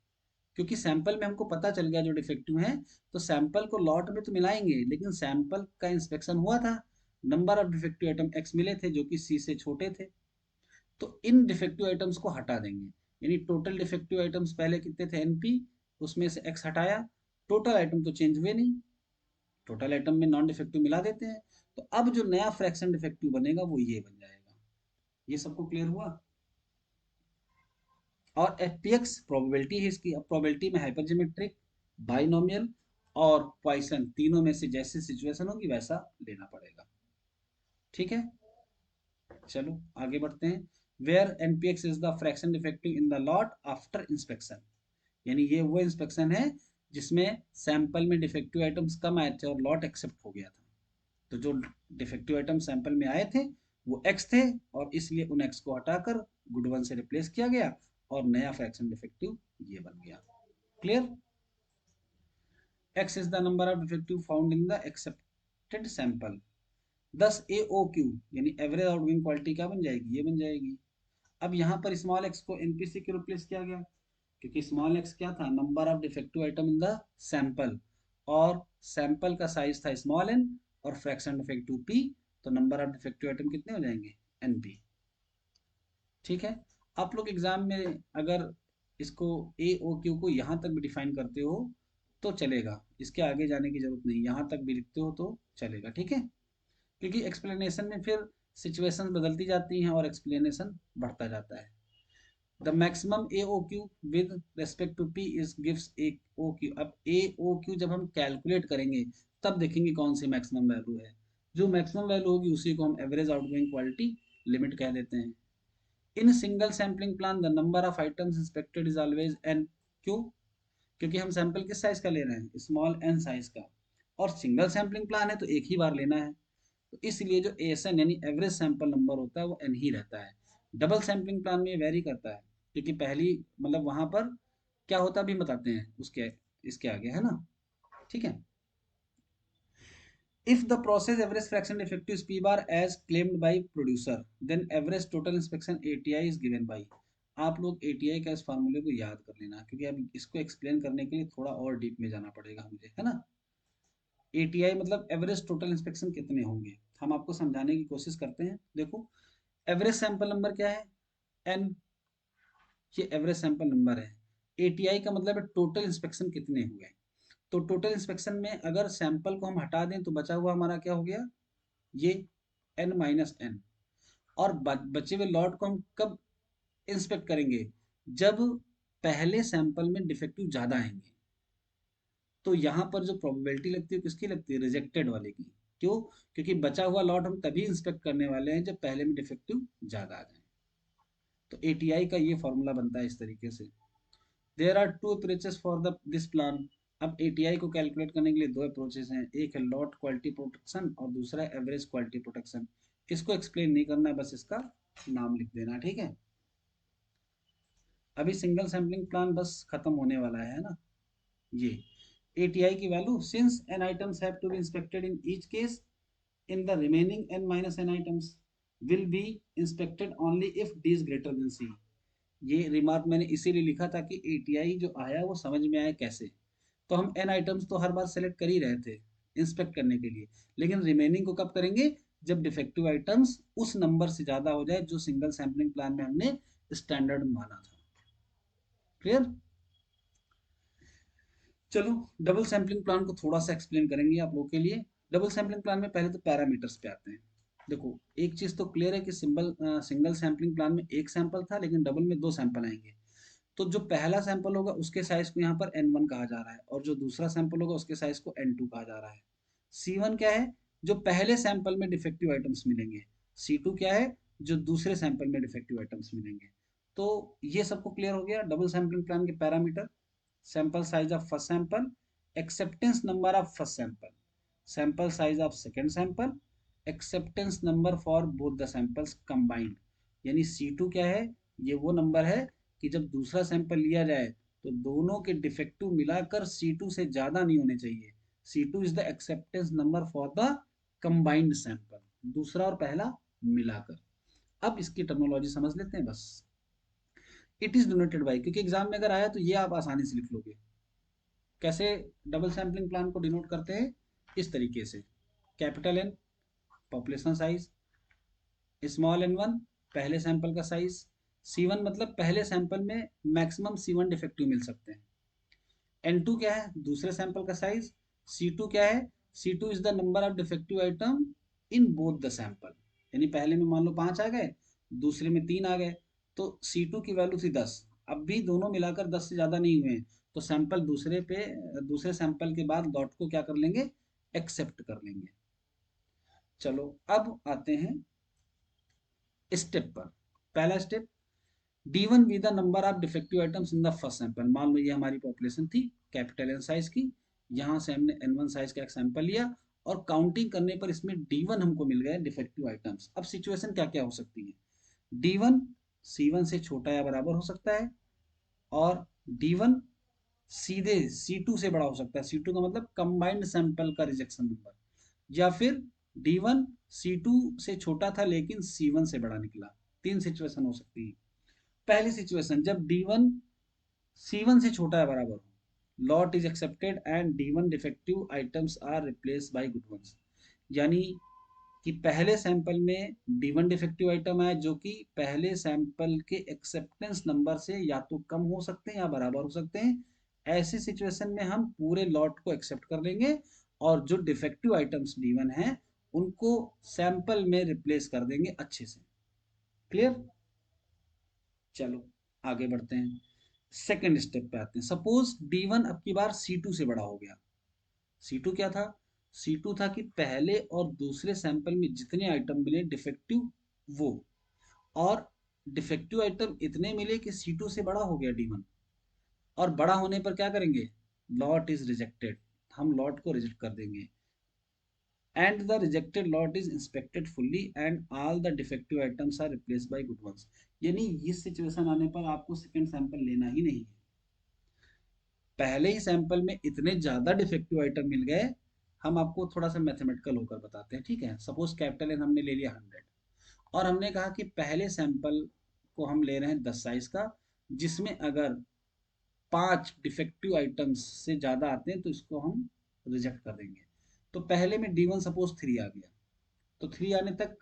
क्योंकि सैंपल में हमको पता चल गया जो डिफेक्टिव है, तो सैंपल को लॉट में तो मिलाएंगे, लेकिन सैंपल का इंस्पेक्शन हुआ था, number of defective item x मिले थे जो कि सी से छोटे थे, तो इन डिफेक्टिव आइटम्स को हटा देंगे। यानी टोटल डिफेक्टिव आइटम्स पहले कितने थे, एनपी, उसमें से एक्स हटाया, टोटल आइटम तो चेंज हुए नहीं, टोटल आइटम में नॉन डिफेक्टिव मिला देते हैं, तो अब जो नया फ्रैक्शन डिफेक्टिव बनेगा वो ये बन जाएगा। ये सबको क्लियर हुआ? और एफपीएक्स प्रोबेबिलिटी है इसकी। अब प्रोबेबिलिटी में हाइपरजियोमेट्रिक, बाइनोमियल और पॉइसन, तीनों में से जैसी सिचुएशन होगी वैसा लेना पड़ेगा। ठीक है, चलो आगे बढ़ते हैं। Where NPX is the fraction defective in the lot after inspection, यानी ये वो इंस्पेक्शन है जिसमें सैंपल में डिफेक्टिव आइटम्स कम आए थे और लॉट एक्सेप्ट हो गया था। तो जो डिफेक्टिव आइटम सैंपल में आए थे वो एक्स थे, और इसलिए उन एक्स को हटाकर गुड वन से रिप्लेस किया गया और नया फ्रैक्शन डिफेक्टिव ये बन गया। Clear? X is the number of defective found in the accepted sample. दस ए ओ क्यू यानी एवरेज आउटगोइंग क्वालिटी क्या बन जाएगी, ये बन जाएगी। अब यहाँ पर स्मॉल एक्स को एनपीसी के रिप्लेस किया गया, क्योंकि स्मॉल एक्स क्या था, number of defective item in the sample, और सैंपल का साइज था स्मॉल एन और फ्रैक्शन डिफेक्टिव पी, तो नंबर ऑफ डिफेक्टिव आइटम कितने हो जाएंगे, एन पी। ठीक है, आप लोग एग्जाम में अगर इसको ए ओ क्यू को यहाँ तक भी डिफाइन करते हो तो चलेगा, इसके आगे जाने की जरूरत नहीं, यहाँ तक भी लिखते हो तो चलेगा। ठीक है, क्योंकि एक्सप्लेनेशन में फिर सिचुएशंस बदलती जाती हैं और एक्सप्लेनेशन बढ़ता जाता है। The maximum A O Q with respect to P is gives A O Q. अब ए ओ क्यू जब हम कैलकुलेट करेंगे तब देखेंगे कौन सी मैक्सिमम वैल्यू है, जो मैक्सिमम वैल्यू होगी उसी को हम एवरेज आउटगोइंग क्वालिटी लिमिट कह देते हैं। In single sampling plan the number of items inspected is always an. क्यों? क्योंकि हम सैंपल किस साइज का ले रहे हैं, स्मॉल एन साइज का, और सिंगल सैम्पलिंग प्लान है तो एक ही बार लेना है, तो इसलिए जो एएसएन यानी एवरेज सैंपल नंबर होता है वो एन ही रहता है। डबल सैम्पलिंग प्लान में वेरी करता है, क्योंकि पहली मतलब वहां पर क्या होता भी बताते हैं उसके इसके आगे, है ना? ठीक है, if the process average fraction defective is p bar as claimed by producer, then average total inspection ATI is given by। आप लोग ATI का इस फार्मूले को याद कर लेना, क्योंकि अब इसको एक्सप्लेन करने के लिए थोड़ा और डीप में जाना पड़ेगा मुझे, है ना? ATI मतलब एवरेज टोटल इंस्पेक्शन कितने होंगे, हम आपको समझाने की कोशिश करते हैं। देखो, एवरेज सैंपल नंबर क्या है, एन, ये एवरेज सैंपल नंबर है। ATI का मतलब है टोटल इंस्पेक्शन कितने हुए, तो टोटल इंस्पेक्शन में अगर सैंपल को हम हटा दें तो बचा हुआ हमारा क्या हो गया, ये n माइनस एन। और बचे हुए लॉट को हम कब इंस्पेक्ट करेंगे, जब पहले सैंपल में डिफेक्टिव ज़्यादा आएंगे। तो यहाँ पर जो प्रोबेबिलिटी लगती है किसकी लगती है, रिजेक्टेड वाले की। क्यों? क्योंकि बचा हुआ लॉट हम तभी इंस्पेक्ट करने वाले हैं जब पहले में डिफेक्टिव ज़्यादा आ जाए। तो एटीआई का ये फॉर्मूला बनता है इस तरीके से। There are two approaches for the this plan. अब एटीआई को कैलकुलेट करने के लिए दो अप्रोचेस हैं, एक है लॉट क्वालिटी प्रोटेक्शन और दूसरा है एवरेज क्वालिटी प्रोटेक्शन। इसको एक्सप्लेन नहीं करना है, बस इसका नाम लिख देना, ठीक है? अभी सिंगल सैम्पलिंग प्लान बस खत्म होने वाला है ना। ये एटीआई की value, since N items have to be inspected in each case, in the remaining n minus n items will be inspected only if d is greater than c। ये रिमार्क मैंने इसीलिए लिखा था कि एटीआई जो आया वो समझ में आया कैसे। तो हम n आइटम्स तो हर बार सेलेक्ट कर ही रहे थे इंस्पेक्ट करने के लिए, लेकिन रिमेनिंग को कब करेंगे, जब डिफेक्टिव आइटम्स उस नंबर से ज्यादा हो जाए जो सिंगल सैम्पलिंग प्लान में हमने स्टैंडर्ड माना था। क्लियर? चलो डबल सैम्पलिंग प्लान को थोड़ा सा एक्सप्लेन करेंगे आप लोगों के लिए। डबल सैम्पलिंग प्लान में पहले तो पैरामीटर्स पे आते हैं। देखो, एक चीज तो क्लियर है कि सिंगल सैम्पलिंग प्लान में एक सैंपल था, लेकिन डबल में दो सैंपल आएंगे। तो जो पहला सैंपल होगा उसके साइज को यहाँ पर N1 कहा जा रहा है, और जो दूसरा सैंपल होगा उसके साइज को N2 कहा जा रहा है। C1 क्या है, जो पहले सैंपल में डिफेक्टिव आइटम्स मिलेंगे। C2 क्या है, जो दूसरे सैंपल में डिफेक्टिव आइटम्स मिलेंगे। तो ये सबको क्लियर हो गया डबल सैम्पलिंग प्लान के parameter. sample size of first sample, acceptance number of first sample, sample size of second sample, acceptance number for both the samples combined। यानी C2 क्या है, ये वो नंबर है कि जब दूसरा सैंपल लिया जाए तो दोनों के डिफेक्टिव मिलाकर C2 से ज़्यादा नहीं होने चाहिए। C2 is the acceptance number for the combined sample, दूसरा और पहला मिलाकर। अब इसकी टर्मिनोलॉजी समझ लेते हैं बस। इट इज डोनेटेड बाय, क्योंकि एग्जाम में अगर आया तो ये आप आसानी से लिख लोगे। कैसे डबल सैम्पलिंग प्लान को डिनोट करते हैं, इस तरीके से, capital N population size, small N one पहले सैंपल का साइज, सी वन मतलब पहले सैंपल में मैक्सिमम सी वन डिफेक्टिव मिल सकते हैं, एन टू क्या है दूसरे सैंपल का साइज, सी टू क्या है, C two is the number of defective item in both the sample, यानी पहले में मान लो 5 आ गए, दूसरे में 3 आ गए, तो सी टू की वैल्यू थी 10, अब भी दोनों मिलाकर 10 से ज़्यादा नहीं हुए, तो सैंपल दूसरे सैंपल के बाद लॉट को क्या कर लेंगे, एक्सेप्ट कर लेंगे। चलो अब आते हैं स्टेप पर। पहला step, D1 B the number of defective items in the first sample. मान लो ये हमारी पॉपुलेशन थी कैपिटल एन साइज की, यहाँ से हमने N1 साइज का एक सैंपल लिया और काउंटिंग करने पर इसमें D1 हमको मिल गए डिफेक्टिव आइटम्स। अब सिचुएशन क्या क्या हो सकती है, D1 C1 से छोटा या बराबर हो सकता है, और D1 सीधे C2 से बड़ा हो सकता है, C2 का मतलब कंबाइंड सैंपल का रिजेक्शन नंबर, या फिर D1 C2 से छोटा था लेकिन C1 से बड़ा निकला। तीन सिचुएशन हो सकती है। पहली सिचुएशन, जब D1 C1 से छोटा या बराबर हो, lot is accepted and D1 defective items are replace by good ones, यानी कि पहले सैंपल में D1 डिफेक्टिव आइटम है जो कि पहले सैंपल के एक्सेप्टेंस नंबर से या तो कम हो सकते हैं या बराबर हो सकते हैं। ऐसी सिचुएशन में हम पूरे लॉट को एक्सेप्ट कर लेंगे और जो डिफेक्टिव आइटम्स D1 हैं उनको सैंपल में रिप्लेस कर देंगे अच्छे से। क्लियर? चलो आगे बढ़ते हैं, सेकेंड स्टेप पे आते हैं। सपोज D1 अब की बार C2 से बड़ा हो गया। C2 क्या था, C2 था कि पहले और दूसरे सैंपल में जितने आइटम मिले डिफेक्टिव वो, और डिफेक्टिव आइटम इतने मिले कि C2 से बड़ा हो गया D1, और बड़ा होने पर क्या करेंगे, लॉट इज रिजेक्टेड, हम लॉट को रिजेक्ट कर देंगे, and the rejected lot is inspected fully and all the defective items are replaced by good ones. यानी इस सिचुएशन आने पर आपको सेकंड सैंपल लेना ही नहीं है, पहले ही सैंपल में इतने ज़्यादा डिफेक्टिव आइटम मिल गए। हम आपको थोड़ा सा मैथमेटिकल होकर बताते हैं, ठीक है। सपोज कैपिटल एन हमने ले लिया 100, और हमने कहा कि पहले सैंपल को हम ले रहे हैं 10 साइज का, जिसमें अगर 5 डिफेक्टिव आइटम्स से ज़्यादा आते हैं तो इसको हम रिजेक्ट कर देंगे। तो पहले में D1 सपोज 3 आ गया, तो 3 आने तक,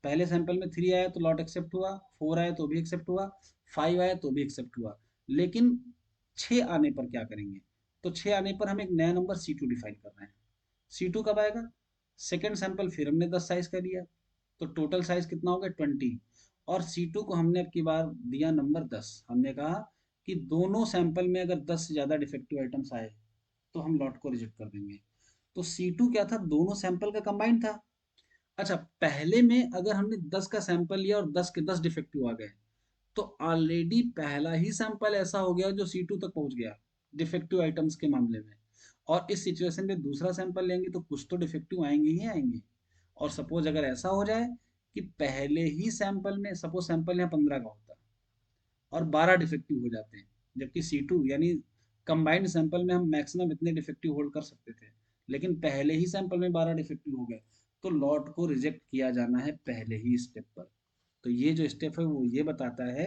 पहले सैंपल में 3 आया तो लॉट एक्सेप्ट हुआ, 4 आया तो भी एक्सेप्ट हुआ, 5 आया तो भी एक्सेप्ट हुआ। लेकिन 6 आने पर क्या करेंगे, तो 6 आने पर हम एक नया नंबर C2 डिफाइन कर रहे हैं। C2 कब आएगा, सेकेंड सैंपल फिर हमने 10 साइज का लिया, तो टोटल साइज कितना हो गया 20, और C2 को हमने अब की बार दिया नंबर 10। हमने कहा कि दोनों सैंपल में अगर 10 से ज़्यादा डिफेक्टिव आइटम्स आए तो हम लॉट को रिजेक्ट कर देंगे। तो C2 क्या था, दोनों सैंपल का कंबाइंड था। अच्छा, पहले में अगर हमने 10 का सैंपल लिया और 10 के 10 डिफेक्टिव आ गए, तो ऑलरेडी पहला ही सैंपल ऐसा हो गया जो C2 तक पहुंच गया डिफेक्टिव आइटम्स के मामले में, और इस सिचुएशन में दूसरा सैंपल लेंगे तो कुछ तो डिफेक्टिव आएंगे ही आएंगे। और सपोज अगर ऐसा हो जाए कि पहले ही सैंपल में, सपोज सैंपल यहाँ 15 का होता और 12 डिफेक्टिव हो जाते हैं, जबकि C2 यानी कंबाइंड सैंपल में हम मैक्सिमम इतने डिफेक्टिव होल्ड कर सकते थे, लेकिन पहले ही सैंपल में 12 डिफेक्टिव हो गए, तो लॉट को रिजेक्ट किया जाना है पहले ही स्टेप पर। तो ये जो स्टेप है वो ये बताता है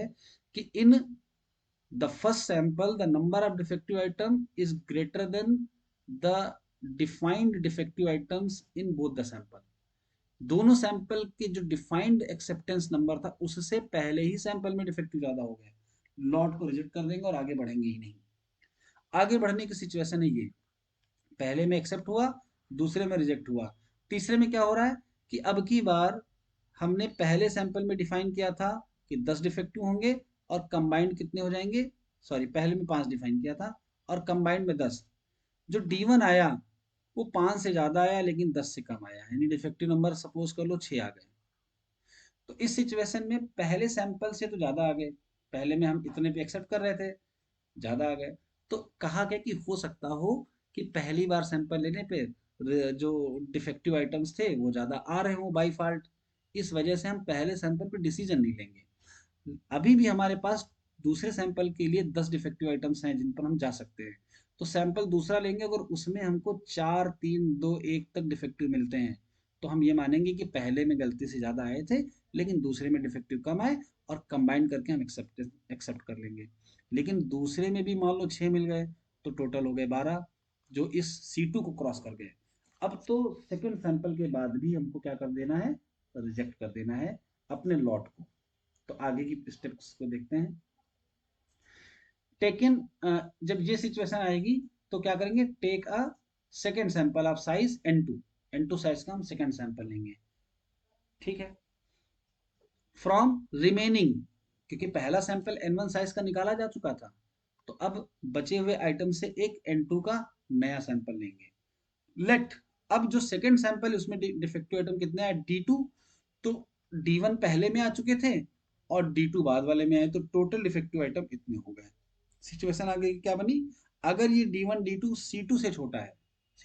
कि in the first sample the number of defective item is greater than the defined defective items in both the sample. दोनों सैंपल के जो डिफाइंड एक्सेप्टेंस नंबर था उससे पहले ही सैंपल में डिफेक्टिव ज्यादा हो गए, लॉट को रिजेक्ट कर देंगे और आगे बढ़ेंगे ही नहीं। आगे बढ़ने की सिचुएशन है ये, पहले में एक्सेप्ट हुआ, दूसरे में रिजेक्ट हुआ, तीसरे में क्या हो रहा है कि अब की बार हमने पहले सैंपल में डिफाइन किया था कि 10 डिफेक्टिव होंगे और कंबाइंड कितने हो जाएंगे, सॉरी पहले में 5 डिफाइन किया था और कंबाइंड में 10। जो D1 आया वो 5 से ज़्यादा आया लेकिन 10 से कम आया, यानी डिफेक्टिव नंबर सपोज कर लो 6 आ गए। तो इस सिचुएशन में पहले सैंपल से तो ज़्यादा आ गए, पहले में हम इतने पे एक्सेप्ट कर रहे थे, ज़्यादा आ गए। तो कहा गया कि हो सकता हो कि पहली बार सैंपल लेने पे जो डिफेक्टिव आइटम्स थे वो ज़्यादा आ रहे हो बाई फॉल्ट, इस वजह से हम पहले सैंपल पे डिसीजन नहीं लेंगे। अभी भी हमारे पास दूसरे सैंपल के लिए 10 डिफेक्टिव आइटम्स हैं जिन पर हम जा सकते हैं, तो सैंपल दूसरा लेंगे, अगर उसमें हमको 4 3 2 1 तक डिफेक्टिव मिलते हैं तो हम ये मानेंगे कि पहले में गलती से ज़्यादा आए थे, लेकिन दूसरे में डिफेक्टिव कम आए, और कंबाइन करके हम एक्सेप्ट कर लेंगे। लेकिन दूसरे में भी मान लो 6 मिल गए, तो टोटल हो गए 12, जो इस C2 को क्रॉस कर गए। अब तो सेकंड सैंपल के बाद भी हमको क्या कर देना है, रिजेक्ट कर देना है अपने लॉट को। तो आगे की स्टेप्स को देखते हैं। टेकन, जब ये सिचुएशन आएगी तो क्या करेंगे, take a second sample of size N2, N2 size का हम सेकेंड सैंपल लेंगे, ठीक है, फ्रॉम रिमेनिंग, क्योंकि पहला सैंपल N1 साइज का निकाला जा चुका था, तो अब बचे हुए आइटम से एक N2 का नया सैंपल लेंगे। लेट, अब जो सेकेंड सैंपल है उसमें डिफेक्टिव आइटम कितने आए, D2, तो D1 पहले में आ चुके थे और D2 बाद वाले में आए, तो टोटल डिफेक्टिव आइटम इतने हो गए। सिचुएशन आगे क्या बनी, अगर ये D1 D2 C2 से छोटा है,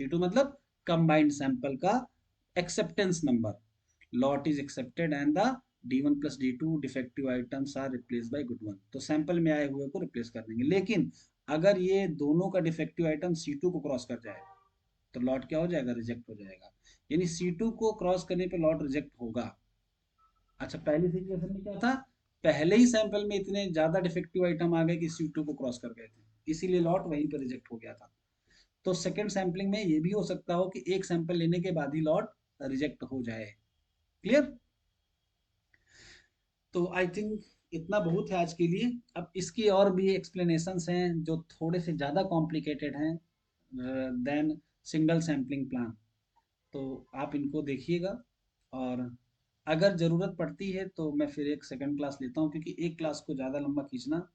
C2 मतलब कंबाइंड सैंपल का acceptance number, lot is accepted and the D1 plus D2 defective items are replace by good one, तो सैंपल में आए हुए को रिप्लेस कर देंगे। लेकिन अगर ये दोनों का डिफेक्टिव आइटम C2 को क्रॉस कर जाए, तो लॉट क्या हो जाएगा, रिजेक्ट हो जाएगा। यानी C2 को क्रॉस करने पे लॉट रिजेक्ट होगा। अच्छा, पहली सिचुएशन में क्या था, पहले ही सैंपल में इतने ज्यादा डिफेक्टिव आइटम आ गए कि C2 को क्रॉस कर गए थे, इसीलिए लॉट वहीं पर रिजेक्ट हो गया था। तो सेकंड सैंपलिंग में ये भी हो सकता हो कि एक सैंपल लेने के बाद ही लॉट रिजेक्ट हो जाए। क्लियर? तो आई थिंक इतना बहुत है आज के लिए। अब इसकी और भी एक्सप्लेनेशंस हैं जो थोड़े से ज़्यादा कॉम्प्लिकेटेड हैं देन सिंगल सैम्पलिंग प्लान, तो आप इनको देखिएगा। और अगर ज़रूरत पड़ती है तो मैं फिर एक सेकंड क्लास लेता हूँ, क्योंकि एक क्लास को ज़्यादा लंबा खींचना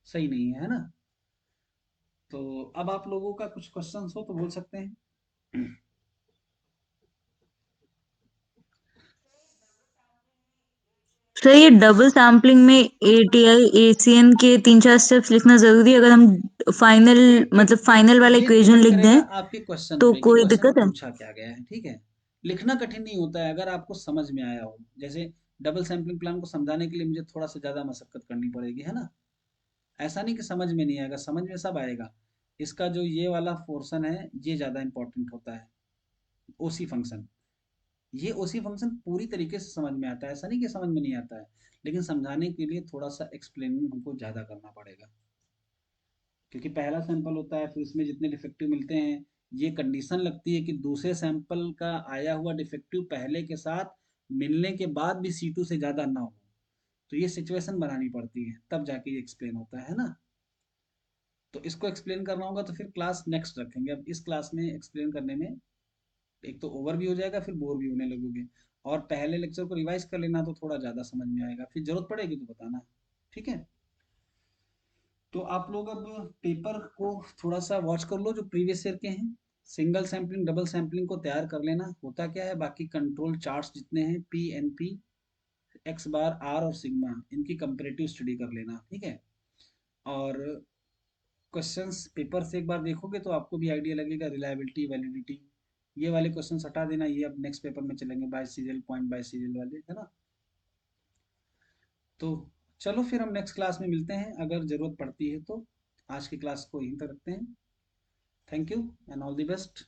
सही नहीं है ना। तो अब आप लोगों का कुछ क्वेश्चंस हो तो बोल सकते हैं। सर ये डबल सैम्पलिंग में ATI ACN के 3-4 स्टेप्स लिखना जरूरी है, अगर हम फाइनल मतलब फाइनल वाला ये इक्वेशन डिपेंड लिख करेगा दें आपके क्वेश्चन तो पे कि कोई क्वेश्चन में दिक्कत है? पूछा क्या गया है, ठीक है। लिखना कठिन नहीं होता है अगर आपको समझ में आया हो। जैसे डबल सैम्पलिंग प्लान को समझाने के लिए मुझे थोड़ा सा ज़्यादा मशक्कत करनी पड़ेगी, है ना। ऐसा नहीं कि समझ में नहीं आएगा, समझ में सब आएगा। इसका जो ये वाला पोर्शन है ये ज़्यादा इंपॉर्टेंट होता है, ओसी फंक्शन। ये ओसी फंक्शन पूरी तरीके से समझ में आता है, ऐसा नहीं कि समझ में नहीं आता है, लेकिन समझाने के लिए थोड़ा सा एक्सप्लेनिंग हमको ज़्यादा करना पड़ेगा, क्योंकि पहला सैंपल होता है, फिर उसमें जितने डिफेक्टिव मिलते हैं, ये कंडीशन लगती है कि दूसरे सैंपल का आया हुआ डिफेक्टिव पहले के साथ मिलने के बाद भी C2 से ज़्यादा ना हो। तो ये सिचुएशन बनानी पड़ती है, तब जाके ये एक्सप्लेन होता है ना। तो इसको एक्सप्लेन करना होगा तो फिर क्लास नेक्स्ट रखेंगे। अब इस क्लास में एक्सप्लेन करने में एक तो ओवर भी हो जाएगा, फिर बोर भी होने लगोगे। और पहले लेक्चर को रिवाइज कर लेना तो थोड़ा ज़्यादा समझ में आएगा, फिर जरूरत पड़ेगी तो बताना, ठीक है। तो आप लोग अब पेपर को थोड़ा सा वॉच कर लो जो प्रीवियस ईयर के हैं। सिंगल सैम्पलिंग डबल सैम्पलिंग को तैयार कर लेना, होता क्या है, बाकी कंट्रोल चार्ट्स जितने हैं PNP, एक्स बार, आर और सिग्मा, इनकी कंपेरेटिव स्टडी कर लेना, ठीक है। और क्वेश्चंस पेपर से एक बार देखोगे तो आपको भी आइडिया लगेगा, रिलायबिलिटी, वैलिडिटी, ये वाले क्वेश्चंस हटा देना, ये अब नेक्स्ट पेपर में चलेंगे, bye serial, point by serial वाले, है ना। तो चलो फिर हम नेक्स्ट क्लास में मिलते हैं, अगर ज़रूरत पड़ती है तो। आज की क्लास को यहीं तक रखते हैं। Thank you and all the best.